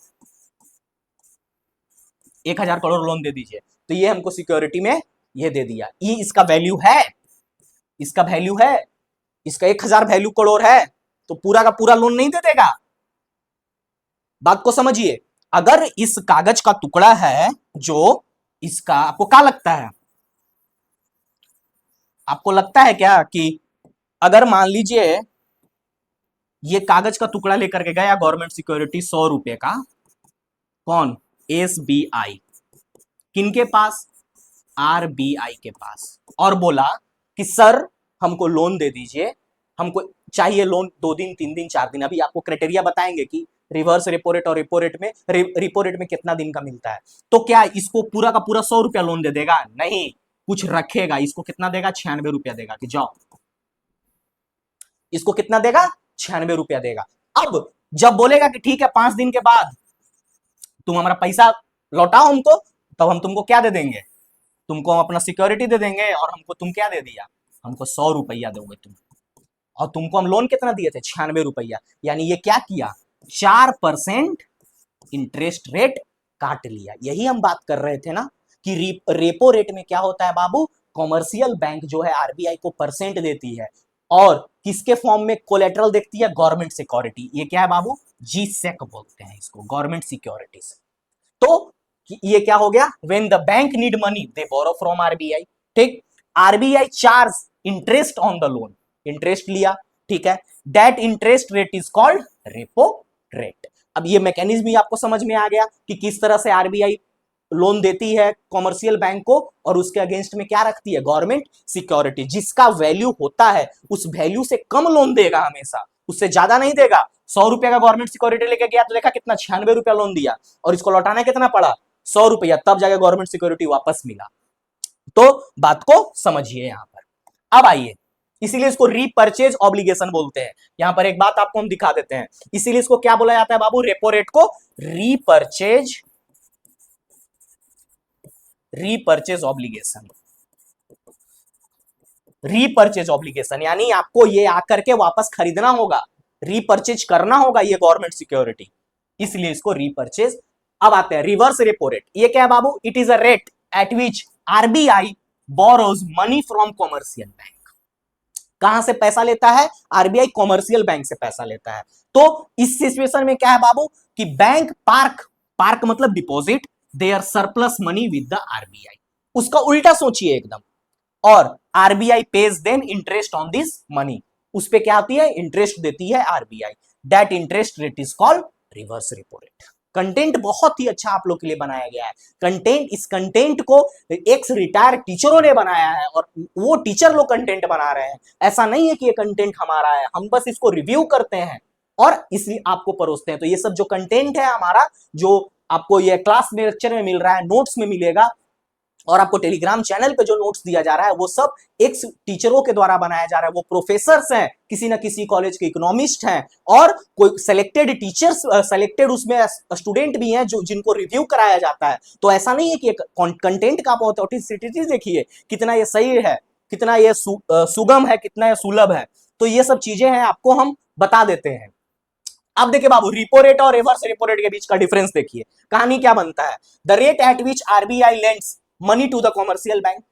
[SPEAKER 1] 1000 करोड़ लोन दे दीजिए। तो ये हमको सिक्योरिटी में ये दे दिया, ये इसका वैल्यू है, इसका वैल्यू है, इसका 1000 वैल्यू करोड़ है, तो पूरा का पूरा लोन नहीं दे देगा। बात को समझिए, अगर इस कागज का टुकड़ा है जो इसका, आपको क्या लगता है, आपको लगता है क्या कि अगर मान लीजिए ये कागज का टुकड़ा लेकर के गया गवर्नमेंट सिक्योरिटी 100 रुपए का, कौन, एसबीआई, किनके पास, आरबीआई के पास, और बोला कि सर हमको लोन दे दीजिए, हमको चाहिए लोन 2 दिन 3 दिन 4 दिन। अभी आपको क्राइटेरिया बताएंगे कि रिवर्स रेपो रेट और रेपो रेट में, रेपो रेट में कितना दिन का मिलता है। तो क्या इसको पूरा का पूरा 100 रुपया लोन दे देगा, नहीं, कुछ रखेगा, इसको कितना देगा, 96 रुपया देगा, कि जाओ, इसको कितना देगा, 96 रुपया देगा। अब जब बोलेगा कि ठीक है 5 दिन के बाद तुम हमारा पैसा लौटाओ हमको, तब हम तुमको क्या दे देंगे, तुमको हम अपना सिक्योरिटी दे देंगे, और हमको तुम क्या दे दिया, हमको 100 रुपया दोगे तुम, और तुमको हम लोन कितना दिए थे, 96 रुपया। यानी ये क्या किया, 4% इंटरेस्ट रेट काट लिया। यही हम बात कर रहे थे ना कि रेपो रेट में क्या होता है बाबू, कॉमर्शियल बैंक जो है आरबीआई को परसेंट देती है, और किसके फॉर्म में कोलेटरल देखती है, गवर्नमेंट सिक्योरिटी। ये क्या है बाबू, जी सेक बोलते हैं इसको, गवर्नमेंट सिक्योरिटीज। तो ये क्या हो गया, when the bank need money they borrow from RBI. ठीक, RBI charge interest on the loan, interest लिया, ठीक है, that interest rate is called repo rate. अब ये मैकेनिज्म भी आपको समझ में आ गया कि किस तरह से आरबीआई लोन देती है कॉमर्शियल बैंक को और उसके अगेंस्ट में क्या रखती है, गवर्नमेंट सिक्योरिटी। जिसका वैल्यू होता है उस वैल्यू से कम लोन देगा हमेशा, उससे ज्यादा नहीं देगा। 100 रुपए का गवर्नमेंट सिक्योरिटी लेके गया तो देखा कितना 96 रुपया लोन दिया और इसको लौटाना कितना पड़ा, 100 रुपया, तब जाके गवर्नमेंट सिक्योरिटी वापस मिला। तो बात को समझिए यहां पर। अब आइए, इसीलिए इसको रीपर्चेज ऑब्लिगेशन बोलते हैं। यहां पर एक बात आपको हम दिखा देते हैं, इसीलिए इसको क्या बोला जाता है बाबू, रेपो रेट को रीपर्चेज ऑब्लिगेशन। रीपर्चेज ऑब्लिगेशन यानी आपको ये आकर के वापस खरीदना होगा, रीपर्चेज करना होगा ये गवर्नमेंट सिक्योरिटी, इसलिए इसको रीपर्चेज। अब आते हैं रिवर्स रेपो रेट। ये क्या है बाबू, it is a rate at which RBI borrows money from commercial bank. कहां से पैसा लेता है, आरबीआई कॉमर्शियल बैंक से पैसा लेता है। तो इस सिचुएशन में क्या है बाबू कि बैंक पार्क मतलब deposit their surplus money with the RBI. उसका उल्टा सोचिए एकदम, और RBI pays them interest on this money. उस पे क्या आती है, इंटरेस्ट देती है RBI. That interest rate is called reverse repo rate. Content बहुत ही अच्छा आप लोग के लिए बनाया गया है। कंटेंट, इस कंटेंट को एक्स रिटायर्ड टीचरों ने बनाया है और वो टीचर लोग कंटेंट बना रहे हैं। ऐसा नहीं है कि ये कंटेंट हमारा है, हम बस इसको रिव्यू करते हैं और इसलिए आपको परोसते हैं। तो ये सब जो कंटेंट है हमारा, जो आपको ये क्लास में लेक्चर में मिल रहा है, नोट्स में मिलेगा और आपको टेलीग्राम चैनल पे जो नोट्स दिया जा रहा है, वो सब एक्स टीचरों के द्वारा बनाया जा रहा है। वो प्रोफेसर्स हैं, किसी ना किसी कॉलेज के इकोनॉमिस्ट हैं और कोई सिलेक्टेड टीचर्स, सिलेक्टेड उसमें स्टूडेंट भी हैं जो जिनको रिव्यू कराया जाता है। तो ऐसा नहीं है कि कंटेंट का ऑथेंटिसिटी देखिए कितना ये सही है, कितना ये सुगम है, कितना ये सुलभ है। तो ये सब चीजें हैं, आपको हम बता देते हैं। अब देखिए बाबू, रिपो रेट और रिवर्स रेपो रेट के बीच का डिफरेंस देखिए, कहानी क्या बनता है। The rate at which RBI lends money to the commercial bank.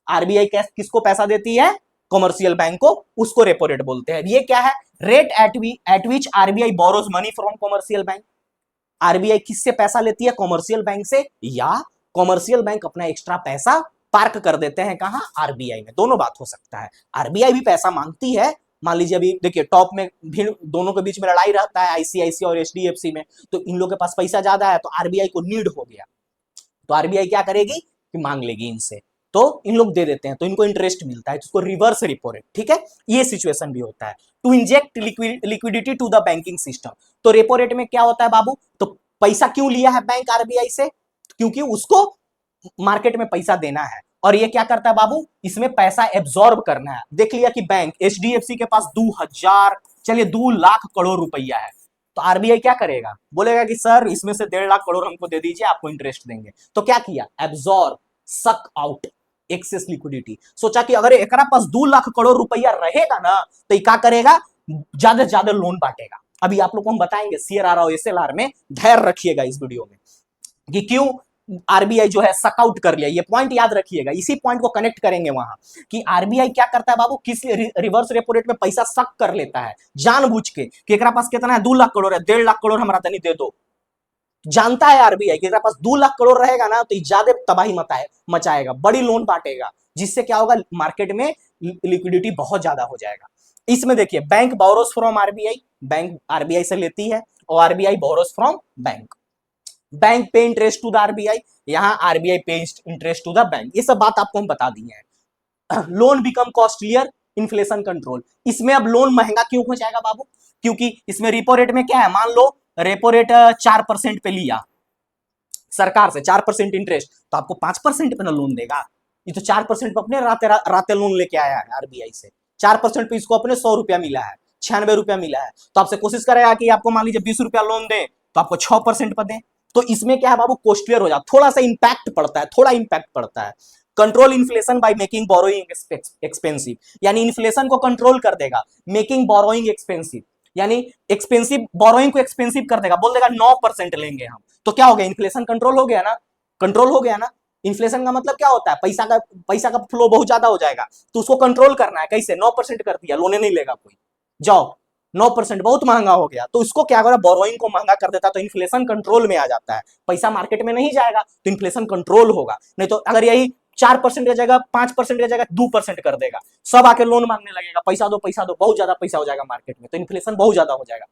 [SPEAKER 1] RBI किसको पैसा देती है, कॉमर्शियल बैंक को, उसको रेपो रेट बोलते हैं। ये क्या है, rate at which RBI borrows money from commercial bank. RBI किससे पैसा लेती है, कॉमर्शियल बैंक से, या कॉमर्शियल बैंक अपना एक्स्ट्रा पैसा पार्क कर देते हैं कहां, आरबीआई में। दोनों बात हो सकता है, आरबीआई भी पैसा मांगती है। मान लीजिए अभी देखिए टॉप में भी दोनों के बीच में लड़ाई रहता है, आईसीआईसी और एचडीएफसी में। तो इन लोगों के पास पैसा ज्यादा है तो आरबीआई को नीड हो गया, तो आरबीआई क्या करेगी कि मांग लेगी इनसे, तो इन लोग दे देते हैं, तो इनको इंटरेस्ट मिलता है, तो इसको रिवर्स रिपो रेट, ठीक है। ये सिचुएशन भी होता है। To inject liquidity to the banking system. तो रेपो रेट में क्या होता है बाबू, तो पैसा क्यों लिया है बैंक आरबीआई से, क्योंकि उसको मार्केट में पैसा देना है। और ये क्या करता है बाबू, इसमें पैसा एब्जॉर्ब करना है। देख लिया कि बैंक एचडीएफसी के पास 2000, चलिए 2 लाख करोड़ रुपया है, तो आरबीआई क्या करेगा, बोलेगा कि सर इसमें से 1.5 लाख करोड़ हमको दे दीजिए, आपको इंटरेस्ट देंगे। तो क्या किया, absorb, suck out access liquidity. सोचा कि अगर एकरा पास 2 लाख करोड़ रुपया रहेगा ना, तो क्या करेगा, ज्यादा से ज्यादा लोन बांटेगा। अभी आप लोग को हम बताएंगे सीआरआर और एसएलआर में, धैर्य रखिएगा इस वीडियो में कि क्यों आरबीआई जो है सकआउट कर लिया। ये पॉइंट याद रखिएगा, इसी पॉइंट को कनेक्ट करेंगे वहां कि आरबीआई क्या करता है बाबू, किस रिवर्स रेपो रेट में पैसा सक कर लेता है जानबूझ के कि एकरा पास कितना है, 2 लाख करोड़ है, 1.5 लाख करोड़ हमारा तनी दे दो। जानता है आरबीआई कि पास 2 लाख करोड़ रहेगा ना तो ज्यादा तबाही मचाएगा, बड़ी लोन बांटेगा, जिससे क्या होगा, मार्केट में लिक्विडिटी बहुत ज्यादा हो जाएगा। इसमें देखिए bank borrows from RBI, bank RBI से लेती है और RBI borrows from bank. Bank पे इंटरेस्ट टू द आरबीआई, यहां आरबीआई पे इंटरेस्ट टू द बैंक। ये सब बात आपको हम बता दिए हैं। Loan become costlier, inflation control. इसमें अब लोन महंगा क्यों हो जाएगा बाबू, क्योंकि इसमें रिपो रेट में क्या है, मान लो रेपो रेट 4% पे लिया सरकार से, 4% इंटरेस्ट, तो आपको 5% पे ना लोन देगा। ये तो 4% पे अपने राते लोन लेके आया है आरबीआई से, 4% पे इसको अपने 100 रुपया मिला है, 96 रुपया मिला है, तो आपसे कोशिश करेगा कि आपको मान लीजिए 20 रुपया लोन दे तो आपको 6% पर दे। तो इसमें क्या है बाबू, कॉस्टलियर हो जाता, थोड़ा सा इंपैक्ट पड़ता है, थोड़ा इंपैक्ट पड़ता है। Control inflation by making borrowing expensive, यानी इन्फ्लेशन को कंट्रोल कर देगा, मेकिंग बोरोइंग एक्सपेंसिव, यानी एक्सपेंसिव बोरोइंग को एक्सपेंसिव कर देगा, बोल देगा 9% लेंगे हम, तो क्या हो गया, इन्फ्लेशन कंट्रोल हो गया ना, कंट्रोल हो गया ना। इन्फ्लेशन का मतलब क्या होता है, पैसा का फ्लो बहुत ज्यादा हो जाएगा, तो उसको कंट्रोल करना है, कैसे, 9% कर दिया, लोने नहीं लेगा कोई, जाओ 9% बहुत महंगा हो गया, तो इसको क्या करा, बोरोइंग को महंगा कर देता, तो इन्फ्लेशन कंट्रोल में आ जाता है, पैसा मार्केट में नहीं जाएगा तो इन्फ्लेशन कंट्रोल होगा। नहीं तो अगर यही 4% की जगह 5% की जगह 2% कर देगा, सब आके लोन मांगने लगेगा, पैसा दो, बहुत ज्यादा पैसा हो जाएगा मार्केट में, तो इन्फ्लेशन बहुत ज्यादा हो जाएगा।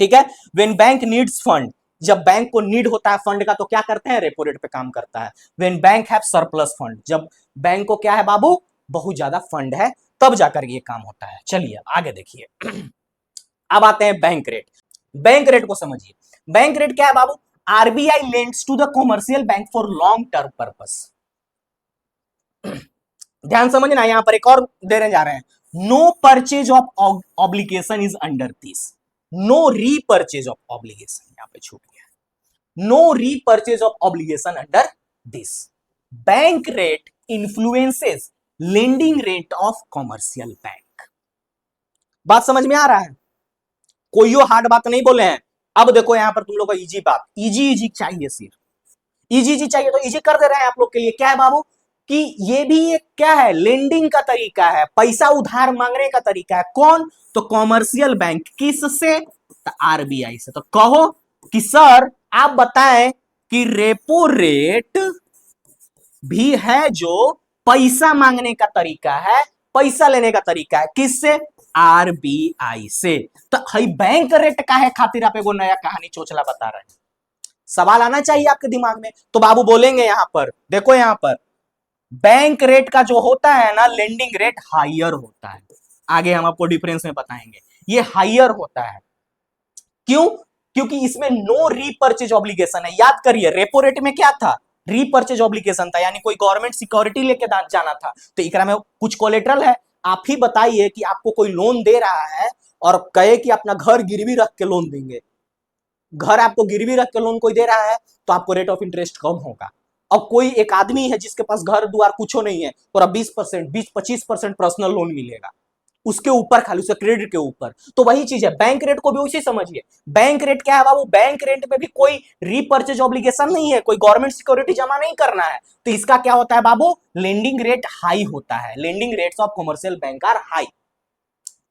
[SPEAKER 1] ठीक है। व्हेन बैंक नीड्स फंड, जब बैंक को नीड होता है फंड का तो क्या करते हैं, रेपो रेट पे काम करता है। When bank have surplus fund, जब बैंक को क्या है बाबू, बहुत ज्यादा फंड है, तब जाकर ये काम होता है। चलिए आगे देखिए। अब आते हैं बैंक रेट। बैंक रेट को समझिए। बैंक रेट क्या है बाबू, RBI lends to the commercial bank for long term purpose. ध्यान समझना, यहां पर एक और देने जा रहे हैं, no purchase of obligation is under this, no repurchase of obligation, यहां पे छूट गया, no repurchase of obligation under this. Bank rate influences lending rate of commercial bank. बात समझ में आ रहा है, कोई हार्ड बात नहीं बोले हैं। अब देखो यहां पर तुम लोग को इजी बात, इजी इजी चाहिए, सिर्फ इजी इजी चाहिए तो इजी कर दे रहे हैं आप लोग के लिए। क्या है बाबू, कि ये भी एक क्या है, लेंडिंग का तरीका है, पैसा उधार मांगने का तरीका है। कौन, तो कॉमर्शियल बैंक, किससे, तो आरबीआई से। तो कहो कि सर आप बताएं कि रेपो रेट भी है जो पैसा मांगने का तरीका है, पैसा लेने का तरीका है, किससे, आरबीआई से। तो हई बैंक रेट का है खातिर आप एगो नया कहानी चोचला बता रहे हैं। सवाल आना चाहिए आपके दिमाग में। तो बाबू बोलेंगे यहां पर, देखो यहां पर बैंक रेट का जो होता है ना, लेंडिंग रेट हायर होता है। आगे हम आपको डिफरेंस में बताएंगे, ये हायर होता है। क्यों, क्योंकि इसमें नो रीपर्चेज ऑब्लिगेशन है। याद करिए रेपो रेट में क्या था, रीपर्चेज ऑब्लिगेशन था, यानी कोई गवर्नमेंट सिक्योरिटी लेके जाना था। तो इकरा में कुछ कोलेटरल है। आप ही बताइए कि आपको कोई लोन दे रहा है और कहे कि अपना घर गिरवी रख के लोन देंगे, घर आपको गिरवी रख के लोन कोई दे रहा है तो आपको रेट ऑफ इंटरेस्ट कम होगा। और कोई एक आदमी है जिसके पास घर द्वार कुछ नहीं है और अब 20%, 20-25% पर्सनल लोन मिलेगा, उसके ऊपर खाली, उसके क्रेडिट के ऊपर। तो वही चीज है, बैंक रेट को भी उसी समझिए। बैंक रेट क्या है बाबू, बैंक रेट पे भी कोई रीपर्चेज ऑब्लिगेशन नहीं है, कोई गवर्नमेंट सिक्योरिटी जमा नहीं करना है। तो इसका क्या होता है बाबू, लेंडिंग रेट हाई होता है। Lending rates of commercial bank are high.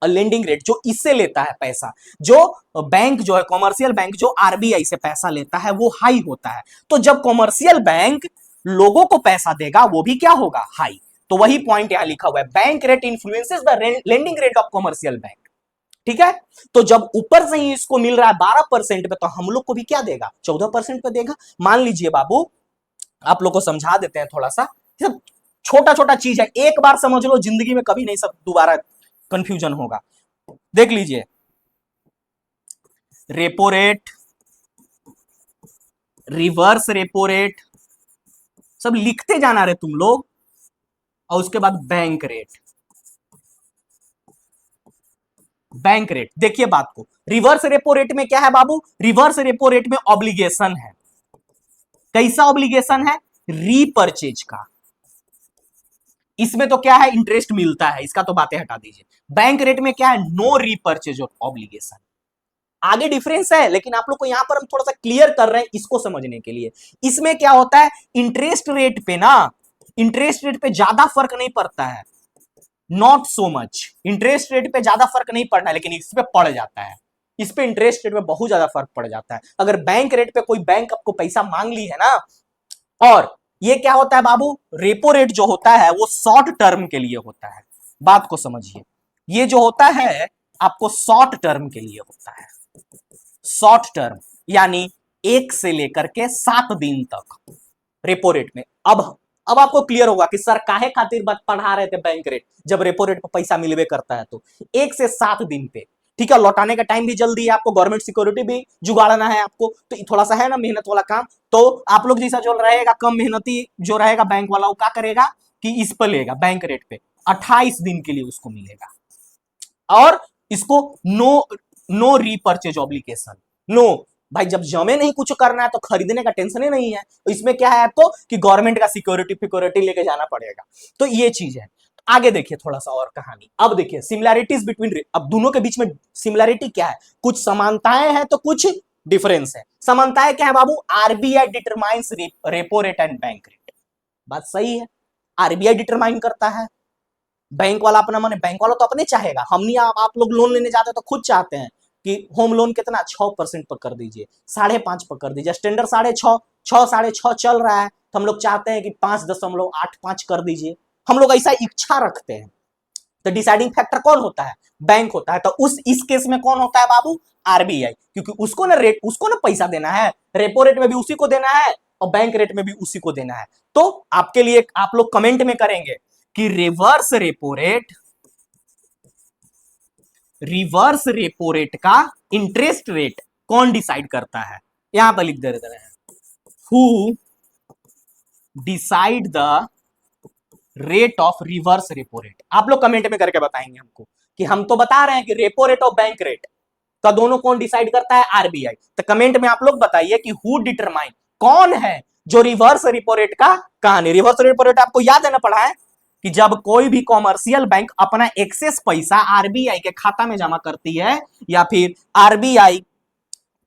[SPEAKER 1] Lending rate जो इससे लेता है पैसा, जो बैंक जो है कॉमर्शियल बैंक जो आरबीआई से पैसा लेता है वो हाई होता है। तो जब कॉमर्शियल बैंक लोगों को पैसा देगा वो भी क्या होगा, हाई। तो वही पॉइंट यहां लिखा हुआ है, bank rate influences the lending rate of commercial bank. ठीक है, तो जब ऊपर से ही इसको मिल रहा है 12% पे, तो हम लोग को भी क्या देगा, 14% पे देगा। मान लीजिए बाबू, आप लोग को समझा देते हैं थोड़ा सा, सब छोटा छोटा चीज है, एक बार समझ लो, जिंदगी में कभी नहीं सब दोबारा कंफ्यूजन होगा। देख लीजिए, repo rate, reverse repo rate, सब लिखते जाना रे तुम लोग, और उसके बाद बैंक रेट। बैंक रेट देखिए बात को, रिवर्स रेपो रेट में क्या है बाबू, रिवर्स रेपो रेट में ऑब्लिगेशन है। कैसा ऑब्लिगेशन है, रीपर्चेज का। इसमें तो क्या है, इंटरेस्ट मिलता है, इसका तो बातें हटा दीजिए। बैंक रेट में क्या है, नो रीपर्चेज ऑफ ऑब्लिगेशन। आगे डिफरेंस है, लेकिन आप लोग को यहां पर हम थोड़ा सा क्लियर कर रहे हैं इसको समझने के लिए। इसमें क्या होता है, इंटरेस्ट रेट पे ना, इंटरेस्ट रेट पे ज्यादा फर्क नहीं पड़ता है, not so much. Interest rate पे ज्यादा फर्क नहीं पड़ना है, लेकिन इस पे पड़ जाता है। इस पे इंटरेस्ट रेट पे बहुत ज्यादा फर्क पड़ जाता है। अगर बैंक रेट पे कोई बैंक आपको पैसा मांग ली है ना, और ये क्या होता है बाबू, रेपो रेट जो होता है वो शॉर्ट टर्म के लिए होता है। बात को समझिए, ये जो होता है आपको शॉर्ट टर्म के लिए होता है। शॉर्ट टर्म यानी 1 से लेकर के 7 दिन तक रेपो रेट में। अब आपको क्लियर होगा कि सर काहे खातिर बात पढ़ा रहे थे बैंक रेट, जब रेपो रेट पर पैसा मिलवे करता है तो 1 से 7 दिन पे। ठीक है, लौटाने का टाइम भी जल्दी है, आपको गवर्नमेंट सिक्योरिटी भी जुगाड़ना है आपको, तो थोड़ा सा है ना मेहनत वाला काम। तो आप लोग जैसा जो रहेगा कम मेहनती जो रहेगा बैंक वाला, वो क्या करेगा कि इस पर लेगा बैंक रेट पे, 28 दिन के लिए उसको मिलेगा। और इसको नो रीपर्चेज ऑब्लिगेशन, नो भाई, जब जमे नहीं कुछ करना है तो खरीदने का टेंशन ही नहीं है। तो इसमें क्या है आपको कि गवर्नमेंट का सिक्योरिटी लेके जाना पड़ेगा। तो ये चीज है। आगे देखिए थोड़ा सा और कहानी। अब देखिए सिमिलैरिटीज बिटवीन, अब दोनों के बीच में सिमिलैरिटी क्या है, कुछ समानताएं हैं तो कुछ डिफरेंस है। समानताएं क्या है बाबू, RBI determines repo rate and bank rate. बात सही है, आरबीआई डिटरमाइन करता है, बैंक वाला अपना माने, बैंक वाला तो अपने चाहेगा। हम नहीं, आप लोग लोन लेने जाते हैं तो खुद चाहते हैं कि होम लोन कितना 6% पर कर दीजिए, 5.5 पर कर दीजिए, स्टैंडर्ड 6.5, 6.5 चल रहा है, तो हम लोग चाहते हैं कि 5.85 कर दीजिए। हम लोग ऐसा इच्छा रखते हैं। तो डिसाइडिंग फैक्टर कौन होता है? बैंक होता है। तो इस केस में कौन होता है बाबू? आरबीआई, क्योंकि उसको ना पैसा देना है, रेपो रेट में भी उसी को देना है और बैंक रेट में भी उसी को देना है। तो आपके लिए आप लोग कमेंट में करेंगे कि रिवर्स रेपो रेट का इंटरेस्ट रेट कौन डिसाइड करता है? यहां पर लिख दे रहे हैं, who decide the rate of reverse repo rate. आप लोग कमेंट में करके बताएंगे हमको कि हम तो बता रहे हैं कि रेपो रेट और बैंक रेट का दोनों कौन डिसाइड करता है? आरबीआई। तो कमेंट में आप लोग बताइए कि हु डिटरमाइन, कौन है जो रिवर्स रेपो रेट का कहानी। रिवर्स रेपो रेट आपको याद है ना, पढ़ा है कि जब कोई भी कॉमर्शियल बैंक अपना एक्सेस पैसा आरबीआई के खाता में जमा करती है या फिर आरबीआई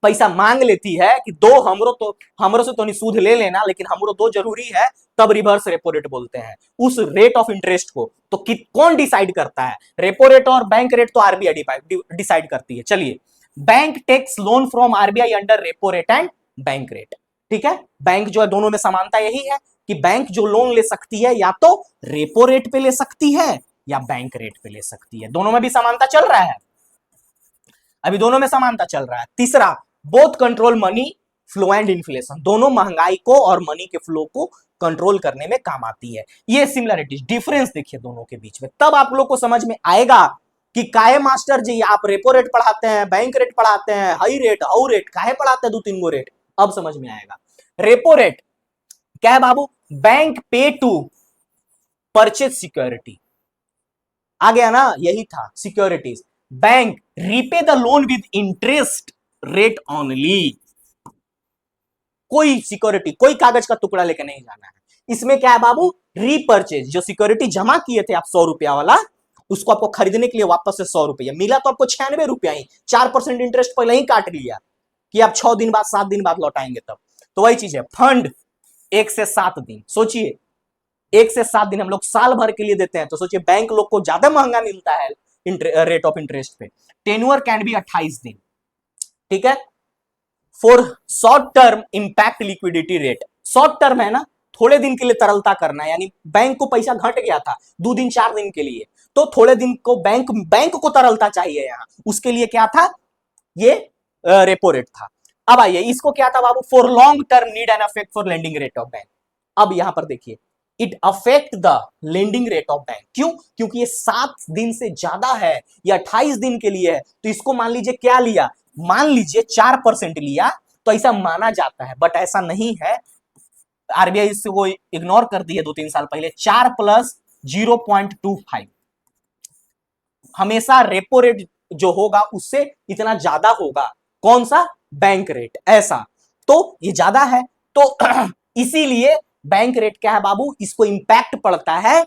[SPEAKER 1] पैसा मांग लेती है कि दो हमरो से तो नहीं सूद ले लेना, लेकिन हमरो दो जरूरी है, तब रिवर्स रेपो रेट बोलते हैं उस रेट ऑफ इंटरेस्ट को। तो कौन डिसाइड करता है? रेपो रेट और बैंक रेट तो आरबीआई डिसाइड करती है। चलिए, bank takes loan from RBI under repo rate and bank rate. ठीक है, बैंक जो है दोनों में समानता यही है कि बैंक जो लोन ले सकती है या तो रेपो रेट पे ले सकती है या बैंक रेट पे ले सकती है। दोनों में भी समानता चल रहा है, अभी दोनों में समानता चल रहा है। तीसरा, both control money flow and inflation, दोनों महंगाई को और मनी के फ्लो को कंट्रोल करने में काम आती है। ये सिमिलरिटीज, डिफरेंस देखिए दोनों के बीच में, तब आप लोग को समझ में आएगा कि काहे मास्टर जी आप रेपो रेट पढ़ाते हैं, बैंक रेट पढ़ाते हैं, हाई रेट हाउ रेट काहे पढ़ाते हैं, दो तीन गो रेट। अब समझ में आएगा। रेपो रेट क्या है बाबू? बैंक पे टू परचेज सिक्योरिटी, आ गया ना, यही था securities. Bank repay the loan with interest rate only, कोई सिक्योरिटी, कोई कागज का टुकड़ा लेके नहीं जाना है। इसमें क्या है बाबू? रीपर्चेज, जो सिक्योरिटी जमा किए थे आप 100 रुपया वाला, उसको आपको खरीदने के लिए वापस से 100 रुपया मिला, तो आपको 96 रुपया ही, 4% इंटरेस्ट पहले ही काट लिया कि आप 6 दिन बाद 7 दिन बाद लौटाएंगे तब। तो वही चीज है, फंड 1 से 7 दिन, सोचिए 1 से 7 दिन हम लोग साल भर के लिए देते हैं, तो सोचिए बैंक लोग को ज्यादा महंगा मिलता है रेट ऑफ इंटरेस्ट पे। टेन्योर कैन बी 28 दिन। ठीक है, for short term impact liquidity rate, short term है ना, थोड़े दिन के लिए तरलता करना है, यानी बैंक को पैसा घट गया था 2 दिन 4 दिन के लिए, तो थोड़े दिन को बैंक को तरलता चाहिए, यहां उसके लिए क्या था? ये रेपो रेट था। अब आइए, इसको क्या था बाबू? For long term need and affect for lending rate of bank. अब यहां पर देखिए, it affect the lending rate of bank, क्यों? क्योंकि ये 7 दिन से ज्यादा है, या 28 दिन के लिए है, तो इसको मान लीजिए क्या लिया, मान लीजिए 4% लिया, तो ऐसा माना जाता है, बट ऐसा नहीं है। आरबीआई इसको इग्नोर कर दी है 2-3 साल पहले। 4 प्लस 0.25, हमेशा रेपो रेट जो होगा उससे इतना ज्यादा होगा। कौन सा? बैंक रेट, ऐसा। तो ये ज्यादा है, तो इसीलिए बैंक रेट क्या है बाबू? इसको इंपैक्ट पड़ता है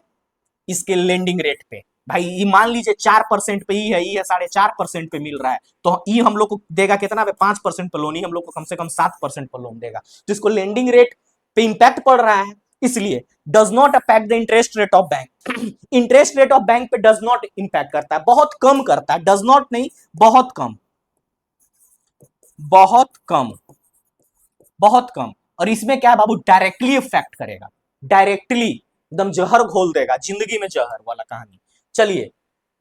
[SPEAKER 1] इसके लेंडिंग रेट पे। भाई ये मान लीजिए 4% पे ही है, ये 4.5% पे मिल रहा है, तो ये हम लोग को देगा कितना पे? 5% पे लोन, ही हम लोग को कम से कम 7% पे लोन देगा, तो इसको लेंडिंग रेट पे इंपैक्ट पड़ रहा है, इसलिए does not affect the interest rate of bank. Interest rate of bank पे डज नॉट इंपैक्ट करता है, बहुत कम करता है, डज नॉट नहीं, बहुत कम, बहुत कम, बहुत कम। और इसमें क्या है बाबू? डायरेक्टली इफेक्ट करेगा, डायरेक्टली एकदम जहर घोल देगा, जिंदगी में जहर वाला कहानी। चलिए,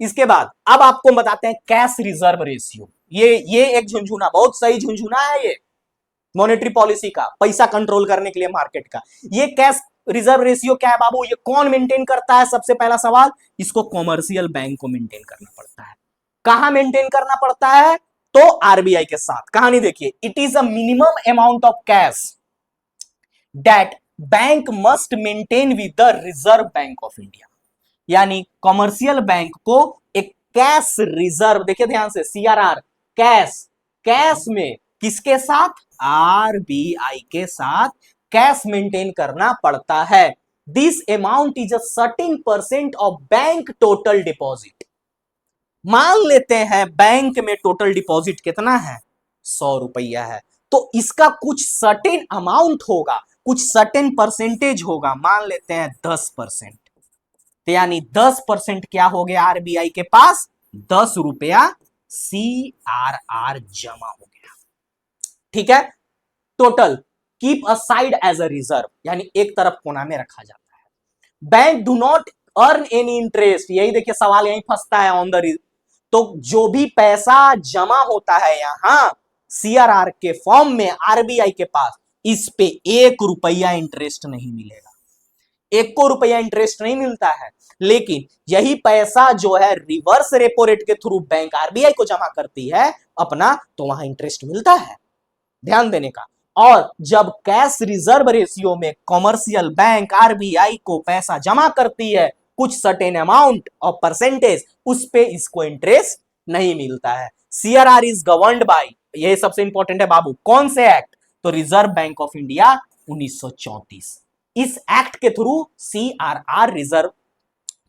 [SPEAKER 1] इसके बाद अब आपको बताते हैं कैश रिजर्व रेशियो। ये एक झुंझुना, बहुत सही झुंझुना है ये, मॉनेटरी पॉलिसी का, पैसा कंट्रोल करने के लिए मार्केट का। ये कैश रिजर्व रेशियो क्या है बाबू? ये कौन मेंटेन करता है? सबसे पहला सवाल, इसको कॉमर्शियल बैंक को मेंटेन करना पड़ता है। कहां मेंटेन करना पड़ता है? तो आरबीआई के साथ। कहानी देखिए, it is a minimum amount of cash that bank must maintain with the reserve bank of India, यानी कॉमर्शियल बैंक को एक कैश रिजर्व, देखिए ध्यान से, सीआरआर, कैश, कैश में किसके साथ? आरबीआई के साथ कैश मेंटेन करना पड़ता है। This amount is a certain percent of bank total deposit. मान लेते हैं बैंक में टोटल डिपॉजिट कितना है? 100 रुपया है, तो इसका कुछ सर्टेन अमाउंट होगा, कुछ सर्टेन परसेंटेज होगा, मान लेते हैं 10%, तो यानी 10% क्या हो गया आरबीआई के पास? 10 रुपया सीआरआर जमा हो गया। ठीक है, total keep aside as a reserve, यानी एक तरफ कोना में रखा जाता है। Bank do not earn any interest, यही देखिए सवाल यही फंसता है ऑन द, तो जो भी पैसा जमा होता है यहां सीआरआर के फॉर्म में आरबीआई के पास, इस पे 1 रुपया इंटरेस्ट नहीं मिलेगा, 1 रुपया इंटरेस्ट नहीं मिलता है। लेकिन यही पैसा जो है रिवर्स रेपो रेट के थ्रू बैंक आरबीआई को जमा करती है अपना, तो वहां इंटरेस्ट मिलता है, ध्यान देने का। और जब कैश रिजर्व रेशियो में कॉमर्शियल बैंक आरबीआई को पैसा जमा करती है कुछ सर्टेन अमाउंट और परसेंटेज, उस पे इसको इंटरेस्ट नहीं मिलता है। सीआरआर इज गवर्न्ड बाय, ये सबसे इंपॉर्टेंट है बाबू, कौन से एक्ट, तो रिजर्व बैंक ऑफ इंडिया 1934, इस एक्ट के through CRR reserve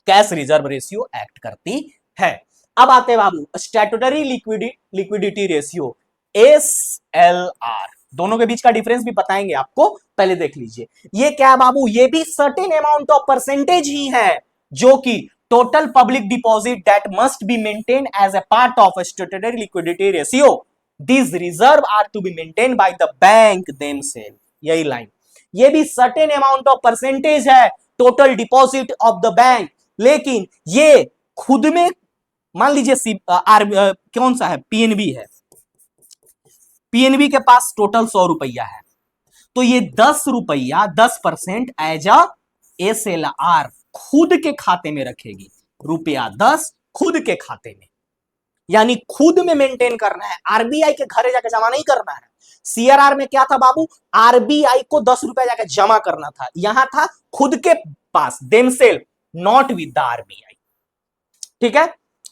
[SPEAKER 1] cash reserve ratio act करती है। अब आते हैं बाबू स्टैट्यूटरी लिक्विडिटी रेशियो एसएलआर, दोनों के बीच का डिफरेंस भी बताएंगे आपको, पहले देख लीजिए ये क्या है बाबू, ये भी सर्टेन अमाउंट ऑफ परसेंटेज ही है, जो कि total public deposit that must be maintain as a part of statutory liquidity ratio, this reserve are to be maintain by the bank themselves, यही लाइन, ये भी सर्टेन अमाउंट ऑफ परसेंटेज है total deposit of the bank, लेकिन ये खुद में मान लीजिए कौन सा है, पीएनबी है, पीएनबी के पास टोटल 100 रुपया है, तो ये 10 रुपया 10% एज अ एसएलआर खुद के खाते में रखेगी, ₹10 खुद के खाते में, यानी खुद में मेंटेन करना है, आरबीआई के घरे जाके जमा नहीं करना है। सीआरआर में क्या था बाबू, आरबीआई को 10 रुपया जाके जमा करना था, यहां था खुद के पास, themselves, not with the RBI, ठीक है।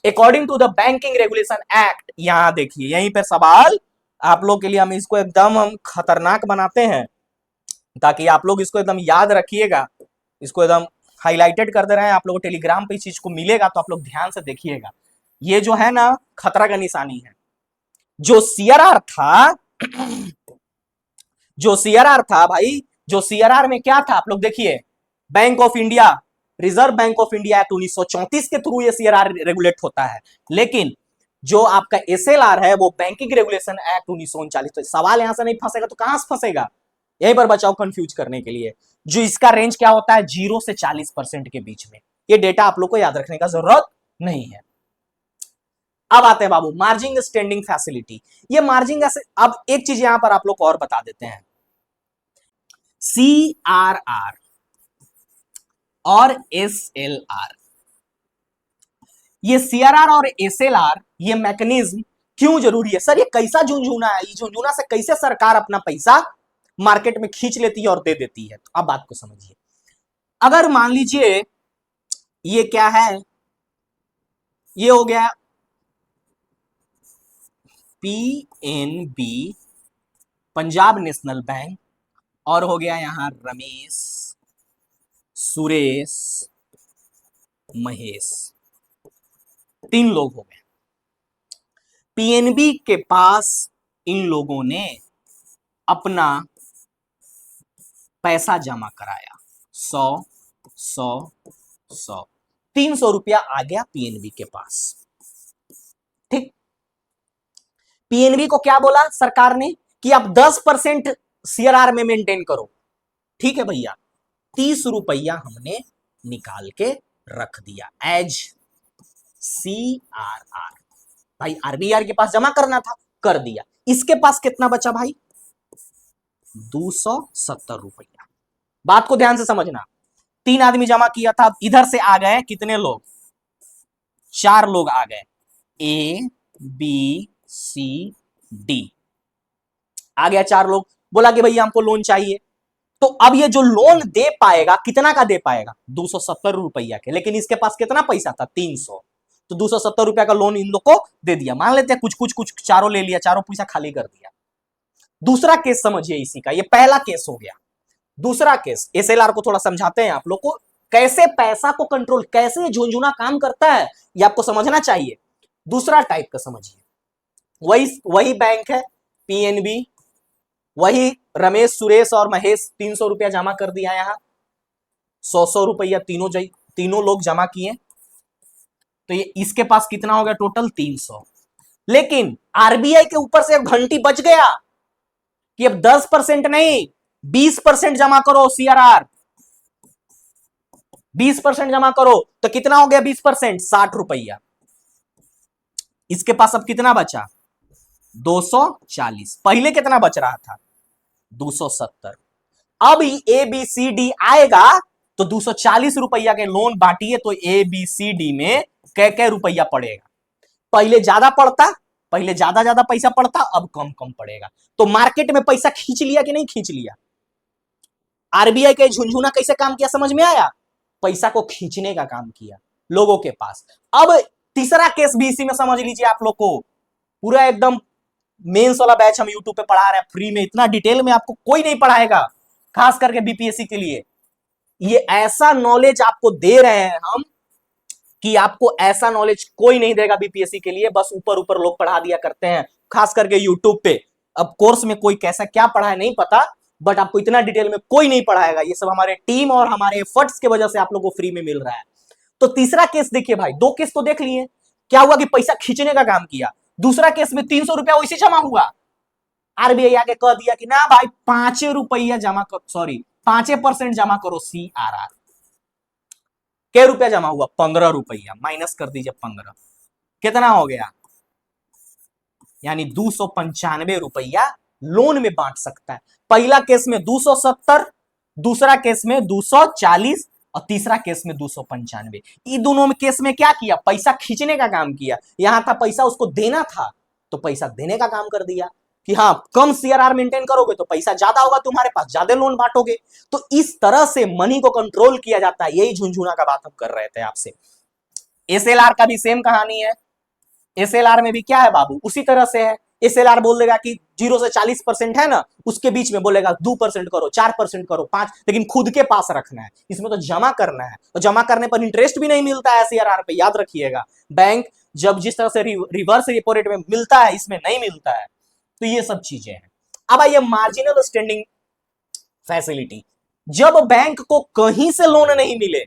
[SPEAKER 1] According to the banking regulation act, यहां देखिए यहीं पे सवाल आप लोग के लिए, हम इसको एकदम हम खतरनाक बनाते हैं ताकि आप लोग इसको एकदम याद रखिएगा, इसको एकदम हाईलाइटेड कर दे रहे हैं, आप लोग को टेलीग्राम पे इस चीज को मिलेगा तो आप लोग ध्यान से देखिएगा, ये जो है ना खतरा का निशानी है। जो सीआरआर था जो सीआरआर था भाई, जो सीआरआर में क्या था आप लोग देखिए, bank of India, reserve bank of India act 1934 के थ्रू ये सीआरआर रेगुलेट होता है, लेकिन जो आपका एसएलआर है वो बैंकिंग रेगुलेशन एक्ट 1939, तो सवाल यहां से नहीं फंसेगा तो कहां से फंसेगा, यहीं पर बचाओ कंफ्यूज करने के लिए। जो इसका रेंज क्या होता है, 0 से 40% के बीच में, ये डेटा आप लोग को याद रखने का जरूरत नहीं है। अब आते हैं बाबू मार्जिन स्टैंडिंग फैसिलिटी, ये मार्जिन, अब एक चीज यहां पर आप लोग को और बता देते हैं, सीआरआर और एसएलआर, ये सीआरआर और एसएलआर, ये मैकेनिज्म क्यों जरूरी है सर, ये कैसा झुंझुना है, ये झुंझुना से कैसे सरकार अपना पैसा मार्केट में खींच लेती है और दे देती है, तो अब बात को समझिए। अगर मान लीजिए ये क्या है, ये हो गया पीएनबी पंजाब नेशनल बैंक, और हो गया यहां रमेश, सुरेश, महेश, 3 लोग हो गए। पीएनबी के पास इन लोगों ने अपना पैसा जमा कराया, 100 100 100 300 रुपया आ गया पीएनबी के पास, ठीक। पीएनबी को क्या बोला सरकार ने कि आप 10% सीआरआर में मेंटेन करो, ठीक है भैया, 30 रुपया हमने निकाल के रख दिया एज सीआरआर, भाई आरबीआई के पास जमा करना था, कर दिया। इसके पास कितना बचा भाई, 270 रुपया। बात को ध्यान से समझना, 3 आदमी जमा किया था, इधर से आ गए कितने लोग, 4 लोग आ गए, ए बी सी डी, आ गया 4 लोग, बोला कि भैया हमको लोन चाहिए, तो अब ये जो लोन दे पाएगा कितना का दे पाएगा, 270 रुपया के, लेकिन इसके पास कितना पैसा था, 300, तो 270 रुपया का लोन इन लोग को दे दिया, मान लेते हैं कुछ चारों ले लिया, चारों पैसा खाली कर दिया। दूसरा केस समझिए इसी का, ये पहला केस हो गया। दूसरा केस, एसएलआर को थोड़ा समझाते हैं आप लोग को, कैसे पैसा को कंट्रोल, कैसे झुंझुना काम करता है, ये आपको समझना चाहिए। दूसरा टाइप का समझिए, वही बैंक है पीएनबी, वही रमेश, सुरेश और महेश 300 रुपया जमा कर दिया, यहां 100 रुपया तीनों लोग जमा किए, तो ये इसके पास कितना हो गया टोटल, 300। लेकिन आरबीआई के ऊपर से एक घंटी बज गया कि अब 10% नहीं 20% जमा करो सीआरआर, 20% जमा करो तो कितना हो गया 20%? 60 रुपया। इसके पास अब कितना बचा? 240। पहले कितना बच रहा था? 270। अब ए बी सी डी आएगा तो 240 रुपया के लोन बांटिए तो ए बी सी डी में कै रुपया पड़ेगा? पहले ज्यादा पड़ता, पहले ज्यादा ज्यादा पैसा पड़ता, अब कम कम पड़ेगा। तो मार्केट में पैसा खींच लिया कि नहीं खींच लिया? आरबीआई का झुंझुना कैसे काम किया समझ में आया? पैसा को खींचने का काम किया लोगों के पास। अब तीसरा केस भी इसी में समझ लीजिए आप लोग को। पूरा एकदम मेंस वाला बैच हम यूट्यूब पे पढ़ा रहे हैं फ्री में, इतना डिटेल में आपको कोई नहीं पढ़ाएगा, खास करके बीपीएससी के लिए। ये ऐसा नॉलेज आपको दे रहे हैं हम कि आपको ऐसा नॉलेज कोई नहीं देगा बीपीएससी के लिए, बस ऊपर ऊपर लोग पढ़ा दिया करते हैं, खास करके यूट्यूब पे। अब कोर्स में कोई कैसा क्या पढ़ा है नहीं पता, बट आपको इतना डिटेल में कोई नहीं पढ़ाएगा। ये सब हमारे टीम और हमारे एफर्ट्स की वजह से आप लोगों को फ्री में मिल रहा है। तो तीसरा केस देखिए भाई, दो केस तो देख लिए, क्या हुआ कि पैसा खींचने का काम किया। दूसरा केस में 300 रुपया वैसे जमा हुआ, आरबीआई आके कह दिया कि ना भाई 5 रुपया जमा करो, सॉरी 5% जमा करो CRR। क्या रुपया जमा हुआ? 15 रुपया, माइनस कर दीजिए 15, कितना हो गया? यानी 295 रुपया लोन में बांट सकता है। पहला केस में 270, दूसरा केस में 240 और तीसरा केस में 295। इन दोनों में केस में क्या किया? पैसा खींचने का काम किया। यहां था पैसा उसको देना था तो पैसा देने का काम कर दिया कि हाँ कम CRR मेंटेन करोगे तो पैसा ज्यादा होगा तुम्हारे पास, ज्यादा लोन बांटोगे। तो इस तरह से मनी को कंट्रोल किया जाता है। यही झुंझुना का बात हम कर रहे थे आपसे। SLR का भी सेम कहानी है। SLR में भी क्या है बाबू? उसी तरह से है। SLR बोल देगा कि 0 से 40% है ना, उसके बीच में बोलेगा 2% करो, 4% करो, 5, लेकिन खुद के पास रखना है। इसमें तो जमा करना है, और जमा करने पर इंटरेस्ट भी नहीं मिलता है CRR पे, याद रखिएगा। बैंक जब जिस तरह से रिवर्स रेपो रेट में मिलता है, इसमें नहीं मिलता है। तो ये सब चीजें हैं। अब आइए मार्जिनल स्टैंडिंग फैसिलिटी। जब बैंक को कहीं से लोन नहीं मिले,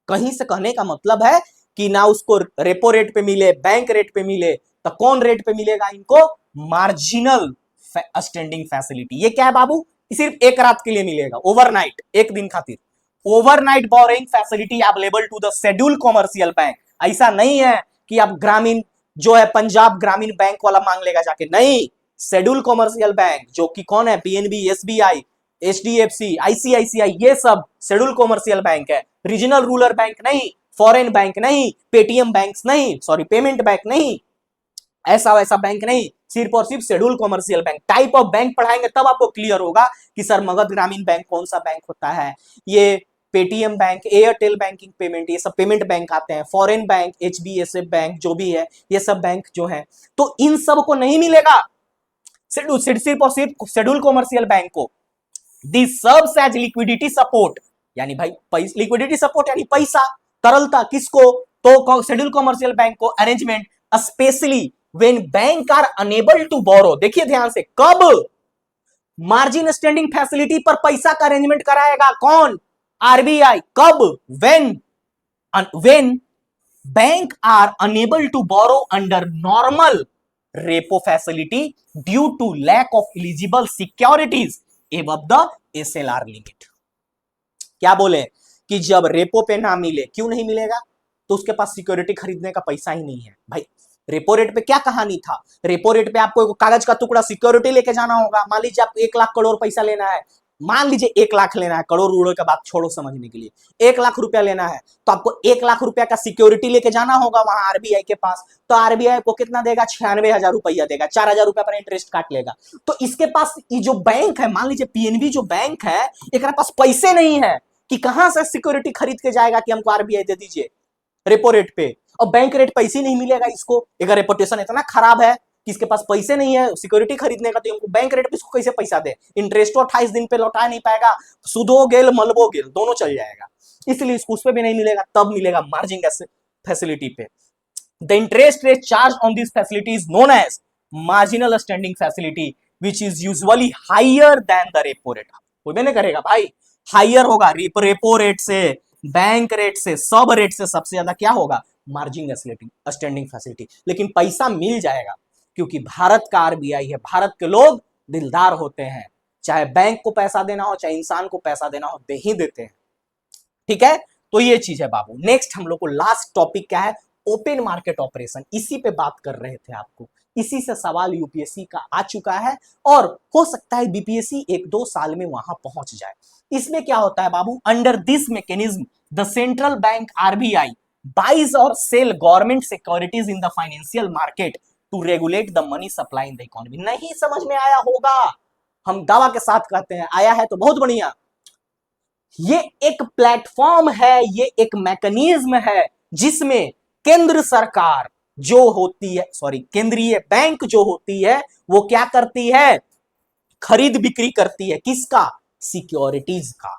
[SPEAKER 1] कहीं से कहने का मतलब है कि ना उसको रेपो रेट पे मिले, बैंक रेट पे मिले, तो कौन रेट पे मिलेगा इनको? Marginal standing facility. ये क्या है बाबू? सिर्फ एक रात के लिए मिलेगा, ओवरनाइट, एक दिन खातिर। Overnight borrowing facility available to the schedule commercial bank. ऐसा नहीं है कि आप ग्रामीण जो है पंजाब ग्रामीण बैंक वाला मांग लेगा जाके, नहीं। शेड्यूल कॉमर्शियल बैंक जो कि कौन है? पीएनबी, एसबीआई, एचडीएफसी, आईसीआईसीआई, ये सब शेड्यूल कॉमर्शियल बैंक है। रीजनल रूरल बैंक नहीं, फॉरेन बैंक नहीं, पेटीएम बैंक नहीं, सॉरी पेमेंट बैंक नहीं, ऐसा वैसा बैंक नहीं, सिर्फ और सिर्फ schedule commercial bank. Type of bank पढ़ाएंगे तब आपको क्लियर होगा कि सर मगध ग्रामीण बैंक कौन सा बैंक होता है, ये Paytm bank, Airtel banking payment, ये सब पेमेंट बैंक आते हैं, फॉरेन बैंक, एचबीएसएफ बैंक जो भी है, ये सब बैंक जो है, तो इन सब को नहीं मिलेगा सिर्फ और सिर्फ शेड्यूल कॉमर्शियल बैंक को। This serves as liquidity support, यानी भाई लिक्विडिटी सपोर्ट यानी पैसा, तरलता किसको? तो शेड्यूल कॉमर्शियल बैंक को arrangement specially when bank are unable to borrow. देखिए ध्यान से, कब मार्जिन स्टैंडिंग फैसिलिटी पर पैसा का अरेंजमेंट कराएगा कौन? आरबीआई। कब? When bank are unable to borrow under normal repo facility due to lack of eligible securities above the SLR limit. क्या बोले कि जब रेपो पे ना मिले, क्यों नहीं मिलेगा? तो उसके पास सिक्योरिटी खरीदने का पैसा ही नहीं है। भाई रेपो रेट पे क्या कहानी था? रेपो रेट पे आपको एक कागज का टुकड़ा सिक्योरिटी लेके जाना होगा। मान लीजिए आपको 1 लाख करोड़ पैसा लेना है, मान लीजिए 1 लाख लेना है, करोड़ उड़ों का बात छोड़ो समझने के लिए, 1 लाख रुपया लेना है, तो आपको 1 लाख रुपया का सिक्योरिटी लेके जाना होगा वहां आरबीआई के पास। तो आरबीआई को कितना देगा? 96,000 रुपया देगा, 4,000 रुपया पर इंटरेस्ट काट लेगा। तो इसके पास ये जो बैंक है, मान लीजिए पीएनबी जो बैंक है, एक पास पैसे नहीं है कि कहां से सिक्योरिटी खरीद के जाएगा कि हमको आरबीआई दे दीजिए रेपो रेट पे, और बैंक रेट पैसे नहीं मिलेगा इसको। एक रेपुटेशन इतना खराब है कि इसके पास पैसे नहीं है सिक्योरिटी खरीदने का, तो हमको बैंक रेट पे इसको कैसे पैसा दे? इंटरेस्ट 28 दिन पे लौटा नहीं पाएगा, सुदो गेल मलबो गेल दोनों चल जाएगा, इसलिए इसको उस पे भी नहीं मिलेगा। तब मिलेगा मार्जिन फैसिलिटी पे। The interest rate charge on this facility is known as marginal standing facility which is usually higher than the repo rate. कोई भी नहीं करेगा भाई, हायर होगा रेपो रेट से, बैंक रेट से, सब रेट से सबसे ज्यादा क्या होगा? Margin standing facility. लेकिन पैसा मिल जाएगा क्योंकि भारत का आरबीआई है, भारत के लोग दिलदार होते हैं, चाहे बैंक को पैसा देना हो चाहे इंसान को पैसा देना हो, दे ही देते हैं। ठीक है, तो ये चीज है बाबू। नेक्स्ट हम लोग को लास्ट टॉपिक क्या है, ओपन मार्केट ऑपरेशन। इसी पे बात कर रहे थे आपको, इसी से सवाल यूपीएससी का आ चुका है और हो सकता है बीपीएससी 1-2 साल में वहां पहुंच जाए। इसमें क्या होता है बाबू, under this mechanism the central bank RBI buys और sell government securities in the financial market to regulate the money supply in the economy. नहीं समझ में आया होगा, हम दावा के साथ कहते हैं आया है तो बहुत बढ़िया। ये एक प्लेटफॉर्म है, ये एक मैकेनिज्म है जिसमें केंद्र सरकार जो होती है, सॉरी केंद्रीय बैंक जो होती है, वो क्या करती है, खरीद बिक्री करती है किसका, सिक्योरिटीज का।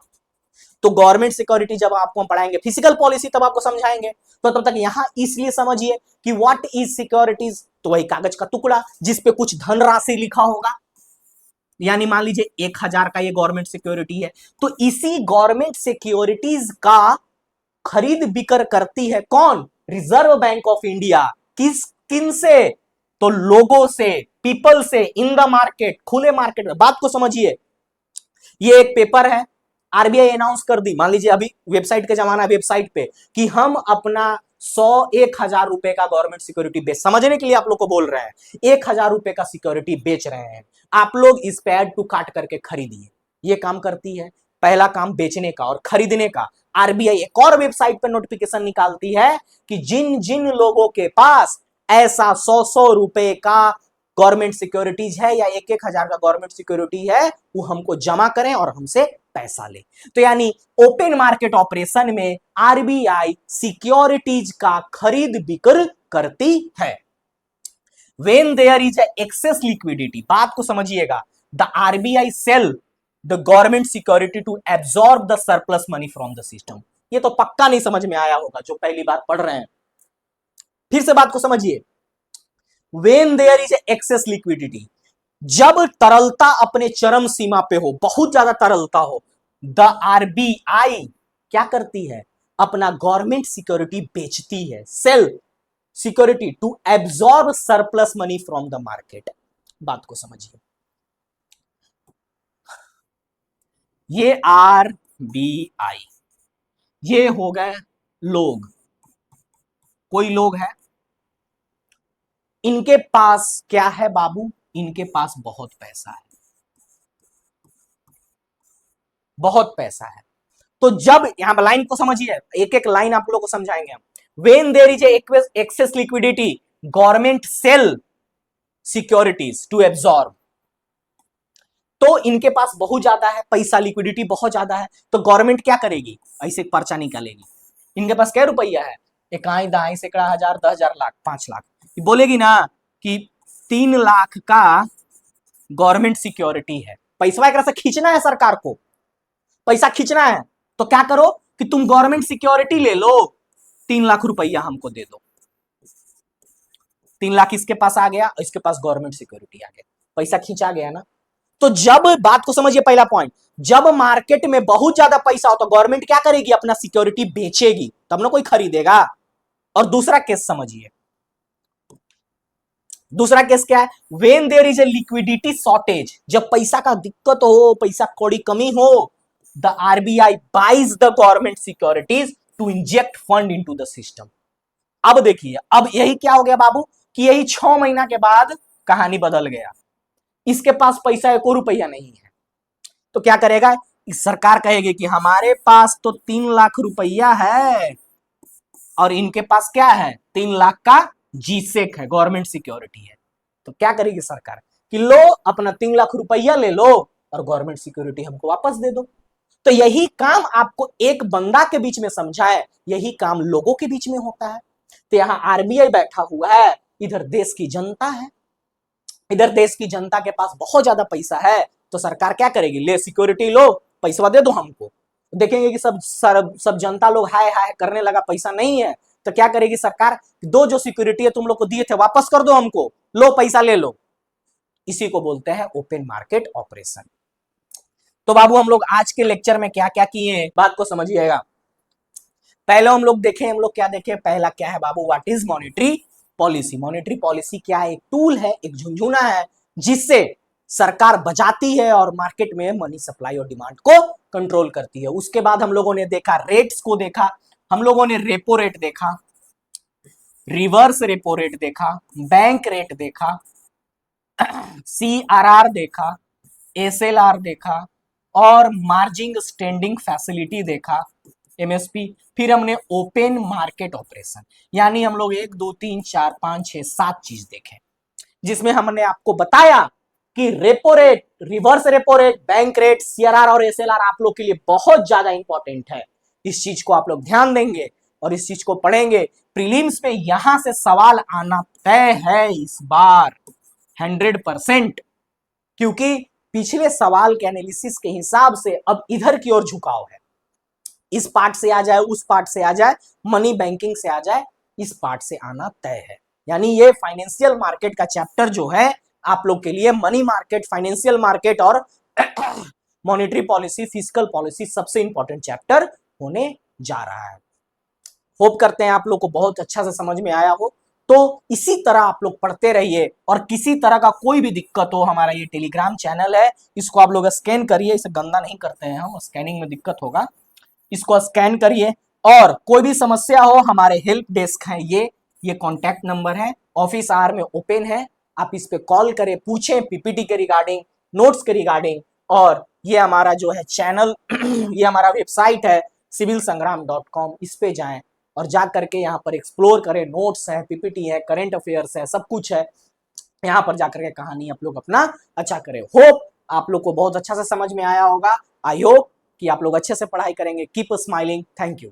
[SPEAKER 1] तो गवर्नमेंट सिक्योरिटी जब आपको हम पढ़ाएंगे, फिजिकल पॉलिसी तब आपको समझाएंगे, तो तब तक यहां इसलिए समझिए कि व्हाट इज सिक्योरिटीज, तो वही कागज का टुकड़ा जिसपे कुछ धनराशि लिखा होगा, यानी मान लीजिए 1,000 का ये गवर्नमेंट सिक्योरिटी है, तो इसी गवर्नमेंट सिक्योरिटीज का खरीद बिक्र करती है कौन, रिजर्व बैंक ऑफ इंडिया। किन से, तो लोगों से, पीपल से, इन द मार्केट, खुले मार्केट में। बात को समझिए, ये एक पेपर है, आरबीआई अनाउंस कर दी, मान लीजिए अभी वेबसाइट का जमाना, वेबसाइट पे कि हम अपना 100-1,000 रुपए का गवर्नमेंट सिक्योरिटी बेच, समझने के लिए आप लोग को बोल रहे हैं, 1,000 रुपए का सिक्योरिटी बेच रहे हैं, आप लोग इस पे ऐड टू कार्ट करके खरीदिए। ये काम करती है, पहला काम बेचने का और खरीदने का। आरबीआई एक और वेबसाइट पर नोटिफिकेशन निकालती है कि जिन जिन लोगों के पास ऐसा 100-100 रुपए का गवर्नमेंट सिक्योरिटीज है या 1-1 हजार का गवर्नमेंट सिक्योरिटी है, वो हमको जमा करें और हमसे पैसा ले। तो यानी ओपन मार्केट ऑपरेशन में आरबीआई सिक्योरिटीज का खरीद बिक्र करती है। When there is a excess liquidity, बात को समझिएगा, the RBI sell the government security to absorb the surplus money from the system। ये तो पक्का नहीं समझ में आया होगा जो पहली बार पढ़ रहे हैं, फिर से बात को समझिए। When there is a excess liquidity, जब तरलता अपने चरम सीमा पे हो, बहुत ज्यादा तरलता हो, द आरबीआई क्या करती है, अपना गवर्नमेंट सिक्योरिटी बेचती है, sell security to absorb surplus money from the market. बात को समझिए, ये आरबीआई, ये हो गए लोग, कोई लोग है, इनके पास क्या है बाबू, इनके पास बहुत पैसा है, बहुत पैसा है। तो जब यहां लाइन को समझिए, एक एक लाइन आप लोग को समझाएंगे हम। When there is a excess liquidity, government sell securities to absorb। तो इनके पास बहुत ज्यादा है पैसा, लिक्विडिटी बहुत ज्यादा है, तो गवर्नमेंट क्या करेगी, ऐसे पर्चा निकालेगी। इनके पास क्या रुपया है, इकाई दाई सैकड़ा हजार 10,000 लाख 5 लाख, बोलेगी ना कि 3 लाख का गवर्नमेंट सिक्योरिटी है, पैसा एक से खींचना है, सरकार को पैसा खींचना है, तो क्या करो कि तुम गवर्नमेंट सिक्योरिटी ले लो, 3 लाख रुपया हमको दे दो। 3 लाख इसके पास आ गया, इसके पास गवर्नमेंट सिक्योरिटी आ गया, पैसा खींचा गया ना। तो जब, बात को समझिए, पहला पॉइंट, जब मार्केट में बहुत ज्यादा पैसा हो तो गवर्नमेंट क्या करेगी, अपना सिक्योरिटी बेचेगी, तब ना कोई खरीदेगा। और दूसरा केस समझिए, दूसरा केस क्या है, when there is a liquidity shortage, जब पैसा का दिक्कत हो, पैसा कौड़ी कमी हो, the RBI buys the government securities to inject fund into the system. अब देखिए, अब यही क्या हो गया बाबू, कि यही 6 महीना के बाद कहानी बदल गया, इसके पास पैसा 1 रुपया नहीं है, तो क्या करेगा, सरकार कहेगी कि हमारे पास तो 3 लाख रुपया है और इनके पास क्या है, 3 लाख का जीसेक है, गवर्नमेंट सिक्योरिटी है। तो क्या करेगी सरकार कि लो अपना 3 लाख रुपया ले लो और गवर्नमेंट सिक्योरिटी हमको वापस दे दो। तो यही काम आपको एक बंदा के बीच में समझाए, यही काम लोगों के बीच में होता है। तो यहां आरबीआई बैठा हुआ है, इधर देश की जनता है, इधर देश की जनता के पास बहुत ज्यादा पैसा है, तो सरकार क्या करेगी, ले सिक्योरिटी लो, पैसा दे दो हमको। देखेंगे कि सब जनता लोग हाय हाय करने लगा, पैसा नहीं है, तो क्या करेगी सरकार, दो जो सिक्योरिटी है तुम लोग को दिए थे वापस कर दो हमको, लो पैसा ले लो। इसी को बोलते हैं ओपन मार्केट ऑपरेशन। तो बाबू हम लोग आज के लेक्चर में क्या क्या किए, बात को समझिएगा। पहले हम लोग क्या देखे, पहला क्या है बाबू, what is monetary policy. Monetary policy क्या है, एक टूल है, एक झुंझुना है, जिससे सरकार बचाती है और मार्केट में मनी सप्लाई और डिमांड को कंट्रोल करती है। उसके बाद हम लोगों ने देखा रेट्स को देखा, हम लोगों ने रेपो रेट देखा, रिवर्स रेपो रेट देखा, बैंक रेट देखा, CRR देखा, SLR देखा और मार्जिन स्टैंडिंग फैसिलिटी देखा, MSP। फिर हमने ओपन मार्केट ऑपरेशन, यानी हम लोग 1 2 3 4 5 6 7 चीज देखे, जिसमें हमने आपको बताया कि repo rate, reverse repo rate, bank rate, CRR और SLR आप लोग के लिए बहुत ज्यादा इंपॉर्टेंट है। इस चीज को आप लोग ध्यान देंगे और इस चीज को पढ़ेंगे। प्रीलिम्स में यहां से सवाल आना तय है इस बार 100%, क्योंकि पिछले सवाल के एनालिसिस के हिसाब से अब इधर की ओर झुकाव है। इस पार्ट से आ जाए, उस पार्ट से आ जाए, मनी बैंकिंग से आ जाए, इस पार्ट से आना तय है। यानी ये फाइनेंशियल मार्केट का चैप्टर जो है आप लोग के लिए मनी मार्केट, फाइनेंशियल मार्केट और मॉनेटरी पॉलिसी, फिजिकल पॉलिसी सबसे इंपॉर्टेंट चैप्टर होने जा रहा है। होप करते हैं आप लोग को बहुत अच्छा से समझ में आया हो। तो इसी तरह आप लोग पढ़ते रहिए और किसी तरह का कोई भी दिक्कत हो, हमारा ये टेलीग्राम चैनल है, इसको आप लोग स्कैन करिए। इसे गंदा नहीं करते हैं हम, स्कैनिंग में दिक्कत होगा, इसको स्कैन करिए। और कोई भी समस्या हो, हमारे हेल्प डेस्क है, ये कॉन्टैक्ट नंबर है, ऑफिस आवर में ओपन है, आप इस पे कॉल करें, पूछें पीपीटी के रिगार्डिंग, नोट्स के रिगार्डिंग। और ये हमारा जो है चैनल ये हमारा वेबसाइट है civilsangram.com, इस पे जाएं और जा करके यहाँ पर एक्सप्लोर करें। नोट्स है, पीपीटी है, करंट अफेयर्स है, सब कुछ है। यहाँ पर जाकर के कहानी आप लोग अपना अच्छा करें। होप आप लोग को बहुत अच्छा से समझ में आया होगा। आई होप कि आप लोग अच्छे से पढ़ाई करेंगे। Keep smiling. Thank you.